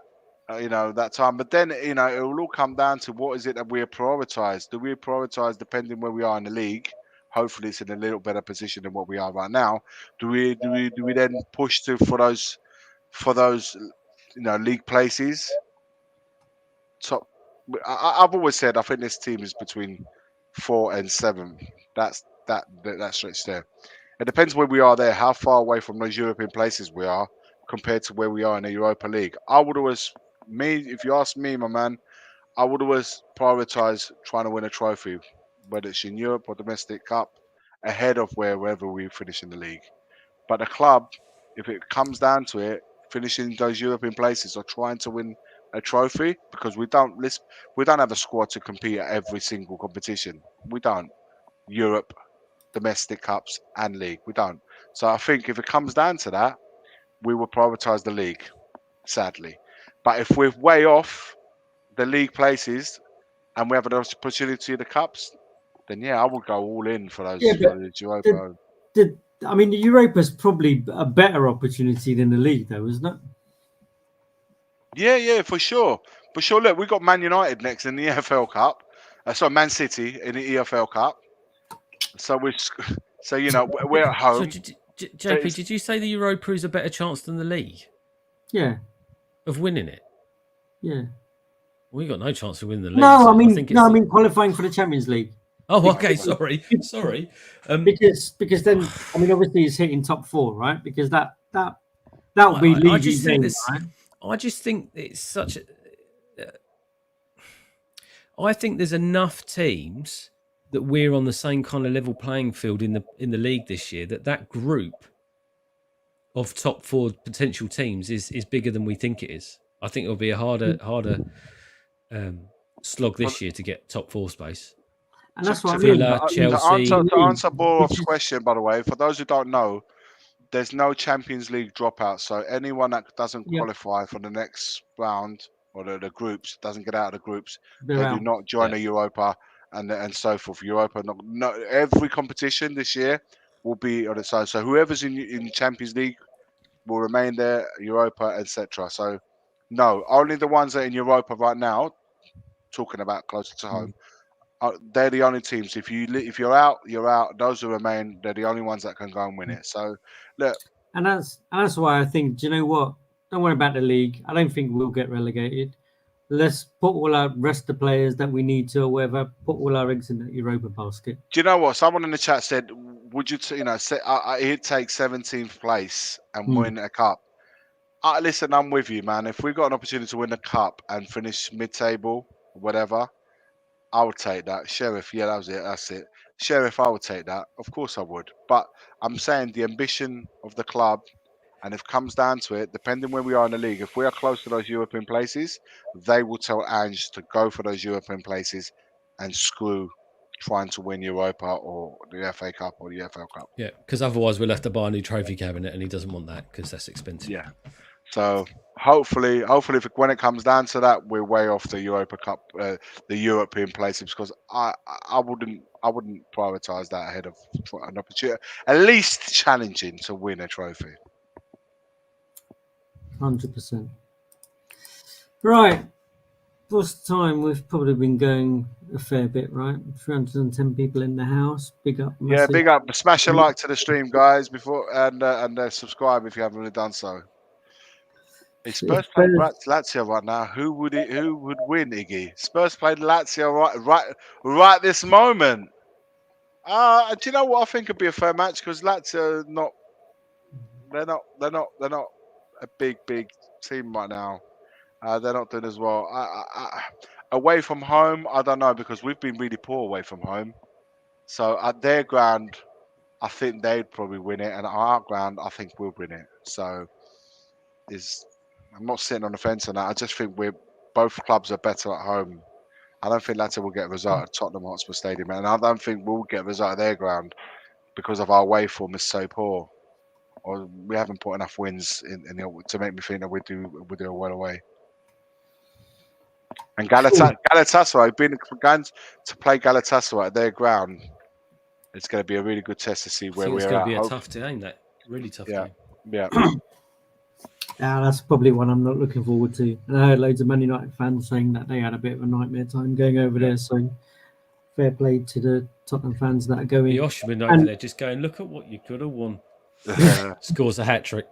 that time. But then, it will all come down to what is it that we prioritize. Do we prioritize depending where we are in the league? Hopefully, it's in a little better position than what we are right now. Do we then push for those league places? Top. I've always said I think this team is between 4 and 7. That's that stretch there. It depends where we are there, how far away from those European places we are compared to where we are in the Europa League. If you ask me, my man, I would always prioritise trying to win a trophy, whether it's in Europe or domestic cup, ahead of wherever we finish in the league. But the club, if it comes down to it, finishing those European places or trying to win a trophy, because we don't have a squad to compete at every single competition. We don't. Europe, domestic cups, and league. We don't. So I think if it comes down to that, we will prioritise the league, sadly. But if we're way off the league places and we have an opportunity in the cups, then yeah, I would go all in for those. Yeah, For but the Europa. I mean, the Europa's probably a better opportunity than the league, though, isn't it? Yeah, for sure. For sure. Look, we got Man United next in the EFL Cup. Sorry, Man City in the EFL Cup. So we're at home. So, JP, did you say the Europa is a better chance than the league Yeah, of winning it? yeah. We got no chance of winning the league. No, so I mean, think it's I mean qualifying for the Champions League. Oh, okay. Sorry. Because then, I mean, obviously, it's hitting top 4, right? Because that would be league. I just think game, right? I just think it's such a. I think there's enough teams that we're on the same kind of level playing field in the league this year. That group of top 4 potential teams is bigger than we think it is. I think it'll be a harder slog this year to get top 4 space. And that's what I mean. mean. Chelsea. To answer Borov's question, by the way, for those who don't know, there's no Champions League dropout. So anyone that doesn't qualify for the next round or the groups, doesn't get out of the groups, they do not join the Europa and so forth. Europa, no, every competition this year will be on its own. So whoever's in Champions League will remain there, Europa, etc. So no, only the ones that are in Europa right now, talking about closer to home, they're the only teams. If you're out, you're out. Those who remain, they're the only ones that can go and win it. So look, and that's why I think. Do you know what? Don't worry about the league. I don't think we'll get relegated. Let's put all our rest of the players that we need to, or whatever. Put all our eggs in the Europa basket. Do you know what? Someone in the chat said, "Would you, he'd take 17th place and win a cup." Listen, I'm with you, man. If we got an opportunity to win a cup and finish mid-table, whatever, I would take that. Sheriff, yeah, that was it. That's it. Sheriff, I would take that. Of course I would. But I'm saying the ambition of the club, and if it comes down to it, depending where we are in the league, if we are close to those European places, they will tell Ange to go for those European places and screw trying to win Europa or the FA Cup or the EFL Cup. Yeah, because otherwise we'll have to buy a new trophy cabinet, and he doesn't want that because that's expensive. Yeah. So hopefully, when it comes down to that, we're way off the Europa Cup, the European places, because I wouldn't prioritise that ahead of an opportunity, at least challenging to win a trophy. 100%. Right. What's the time? We've probably been going a fair bit, right? 310 people in the house. Big up. Massive. Yeah, big up. Smash a like to the stream, guys, before and subscribe if you haven't already done so. It's Spurs playing Lazio right now. Who would win, Iggy? Spurs played Lazio right this moment. Do you know what I think would be a fair match? Because Lazio they're not a big team right now. They're not doing as well. Away from home, I don't know, because we've been really poor away from home. So at their ground, I think they'd probably win it, and at our ground, I think we'll win it. So I'm not sitting on the fence on that. I just think both clubs are better at home. I don't think Lazio will get a result at Tottenham Hotspur Stadium, and I don't think we'll get a result at their ground because of our away form is so poor, or we haven't put enough wins to make me think that we do well away. And Galatasaray, going to play Galatasaray at their ground, it's going to be a really good test to see where we're at. It's going to be a tough game, ain't that? Really tough game. Yeah. That's probably one I'm not looking forward to. And I heard loads of Man United fans saying that they had a bit of a nightmare time going over there. So fair play to the Tottenham fans that are going. Josh been over there just going, look at what you could have won. Scores a hat-trick.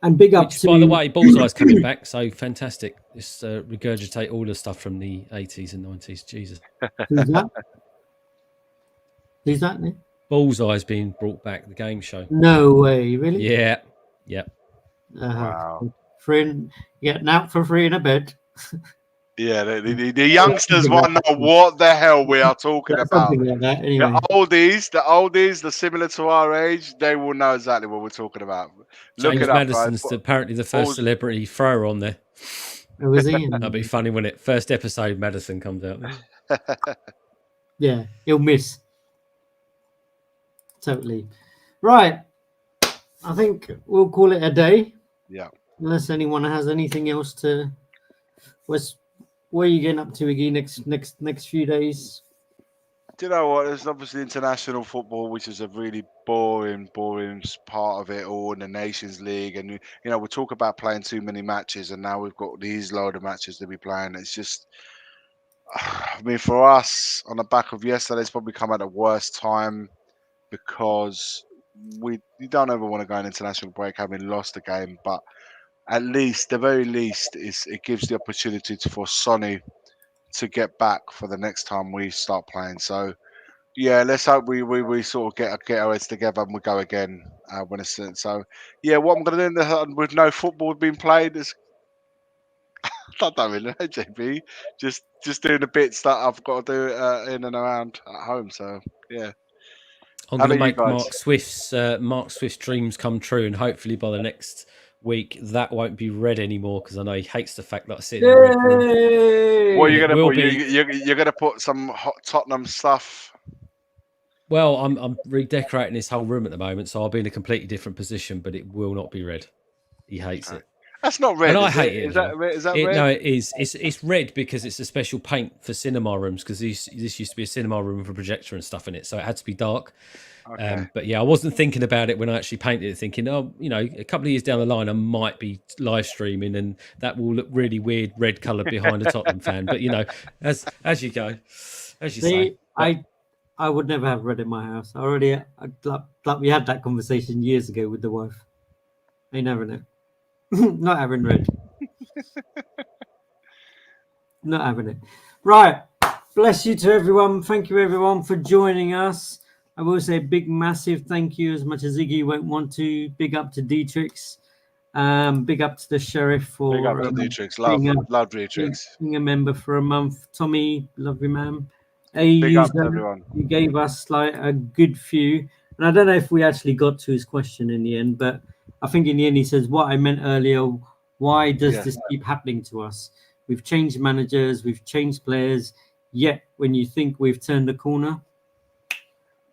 And big up to... By the way, Bullseye's coming back, so fantastic. Just regurgitate all the stuff from the 80s and 90s. Jesus. Who's that? Who's that, Nick? Bullseye's being brought back, the game show. No way, really? Yeah. Wow. Getting out for free in a bed. Yeah, the youngsters won't know what the hell we are talking Yeah, about. something like that. Anyway, The oldies, the similar to our age, they will know exactly what we're talking about. Look James it up, guys. Madison's apparently the first Balls- celebrity thrower on there. it was Ian. That'd be funny when it first episode Madison comes out. Yeah, he'll miss. Totally. Right. I think we'll call it a day. Yeah. Unless anyone has anything else to. Where are you getting up to, Iggy, next few days? Do you know what? There's obviously international football, which is a really boring part of it all, in the Nations League, and we talk about playing too many matches, and now we've got these load of matches to be playing. It's just, I mean, for us on the back of yesterday, it's probably come at the worst time because you don't ever want to go an international break having lost the game, but at least, the very least, it gives the opportunity for Sonny to get back for the next time we start playing. So yeah, let's hope we sort of get our heads together and we go again when it's so. Yeah, what I'm going to do with no football being played is I don't really know, JB. Just doing the bits that I've got to do in and around at home. So yeah. I'm How going to about you make guys? Mark Swift's dreams come true, and hopefully by the next week that won't be red anymore because I know he hates the fact that I sit in the red room. What are you It going to will put? be- You're going to put some hot Tottenham stuff. Well, I'm redecorating this whole room at the moment, so I'll be in a completely different position, but it will not be red. He hates it. That's not red. And I is hate it? it. Is that red? Is that red? No, it is. It's red because it's a special paint for cinema rooms because this used to be a cinema room with a projector and stuff in it, so it had to be dark. Okay. But yeah, I wasn't thinking about it when I actually painted it, thinking, oh, a couple of years down the line, I might be live streaming and that will look really weird red colour behind a Tottenham fan. But as you go, as you say. I would never have red in my house. We had that conversation years ago with the wife. Ain't having it. Not having red. Not having it. Right. Bless you to everyone. Thank you everyone for joining us. I will say a big, massive thank you, as much as Iggy won't want to. Big up to Dietrich. Big up to the Sheriff for Big up to Dietrich. Love Dietrich. being a member for a month. Tommy, love you, man. Big up to everyone. You gave us like a good few. And I don't know if we actually got to his question in the end, but I think in the end he says, what I meant earlier, why does this keep happening to us? We've changed managers, we've changed players, yet when you think we've turned the corner.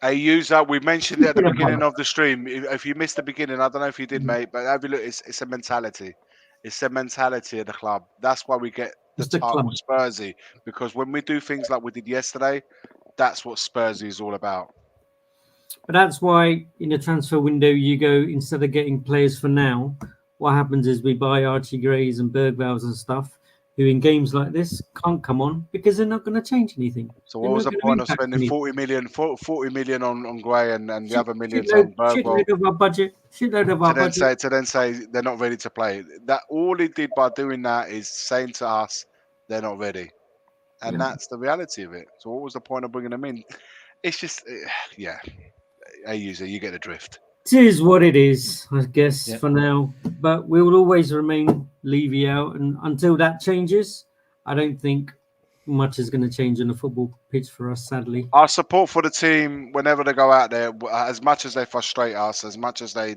A user, we mentioned it at the beginning of the stream. If you missed the beginning, I don't know if you did, mate, but have you look, it's a mentality. It's the mentality of the club. That's why we get the title Spursy, because when we do things like we did yesterday, that's what Spursy is all about. But that's why in the transfer window, you go, instead of getting players for now, what happens is we buy Archie Grays and Bergvals and stuff, who in games like this can't come on because they're not going to change anything. So what was the point of spending 40 million on Gray and the other millions on Bergvall? Shitload of our budget. To then say they're not ready to play. That all he did by doing that is saying to us they're not ready. And that's the reality of it. So what was the point of bringing them in? It's just, a user, you get the drift. It is what it is, I guess, for now. But we will always remain Levy out. And until that changes, I don't think much is going to change on the football pitch for us, sadly. Our support for the team, whenever they go out there, as much as they frustrate us, as much as they,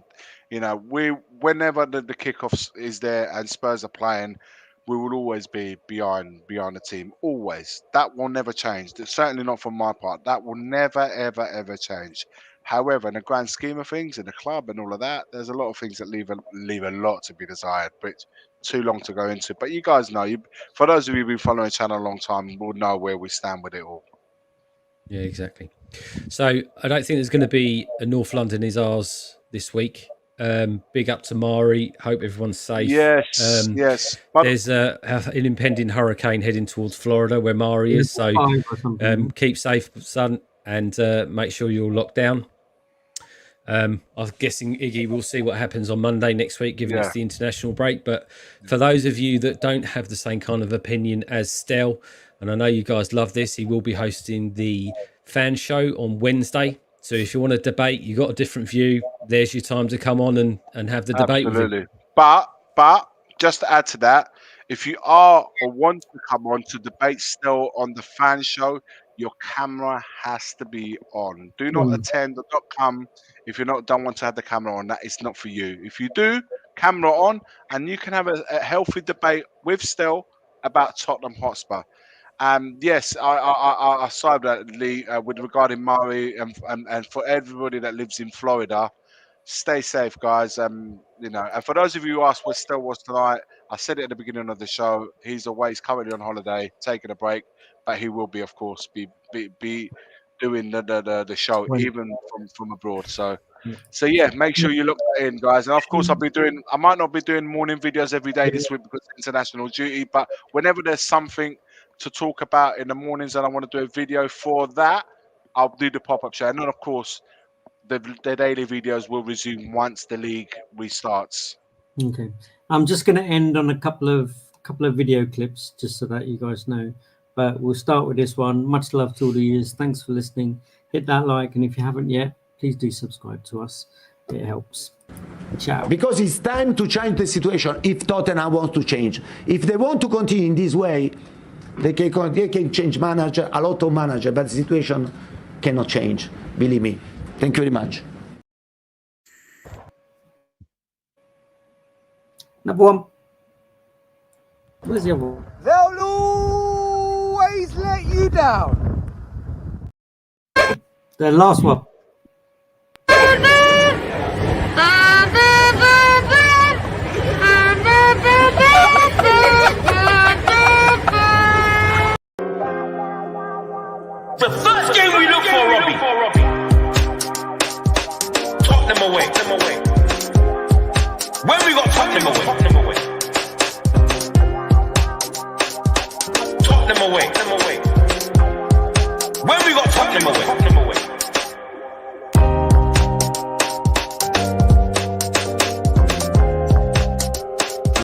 whenever the kickoff is there and Spurs are playing, we will always be behind the team. Always. That will never change. Certainly not from my part. That will never, ever, ever change. However, in the grand scheme of things, in the club and all of that, there's a lot of things that leave a lot to be desired, but it's too long to go into. But you guys know, for those of you who've been following the channel a long time, will know where we stand with it all. Yeah, exactly. So I don't think there's going to be a North London is ours this week. Big up to Mari. Hope everyone's safe. Yes. But there's an impending hurricane heading towards Florida where Mari is. So keep safe, son, and make sure you're locked down. I'm guessing, Iggy, we'll see what happens on Monday next week, given it's the international break. But for those of you that don't have the same kind of opinion as Stel, and I know you guys love this, he will be hosting the fan show on Wednesday. So if you want to debate, you got a different view, there's your time to come on and have the debate with him. But just to add to that, If you are or want to come on to debate still on the fan show, your camera has to be on. Do not attend or not come if you're not don't want to have the camera on. That is not for you. If you do, camera on, and you can have a healthy debate with Still about Tottenham Hotspur. Yes, I side that Lee with regarding Murray and for everybody that lives in Florida. Stay safe, guys. You know, and for those of you who asked where Still was tonight, I said it at the beginning of the show. He's away. He's currently on holiday, taking a break, but he will be, of course, be doing the show even from abroad. So yeah, make sure you look that in, guys. And of course, I might not be doing morning videos every day this week because it's international duty, but whenever there's something to talk about in the mornings and I want to do a video for that, I'll do the pop-up show. And then, of course, the daily videos will resume once the league restarts. Okay, I'm just going to end on a couple of video clips just so that you guys know. But we'll start with this one. Much love to all of you. Thanks for listening. Hit that like, and if you haven't yet, please do subscribe to us. It helps. Ciao. Because it's time to change the situation if Tottenham wants to change. If they want to continue in this way, they can change manager, a lot of manager, but the situation cannot change. Believe me. Thank you very much. Number one. Where's the other one? They'll always let you down. The last one. The first game we look for, Robbie. Tottenham away. When we got Tottenham away. Tottenham away. When we got Tottenham away.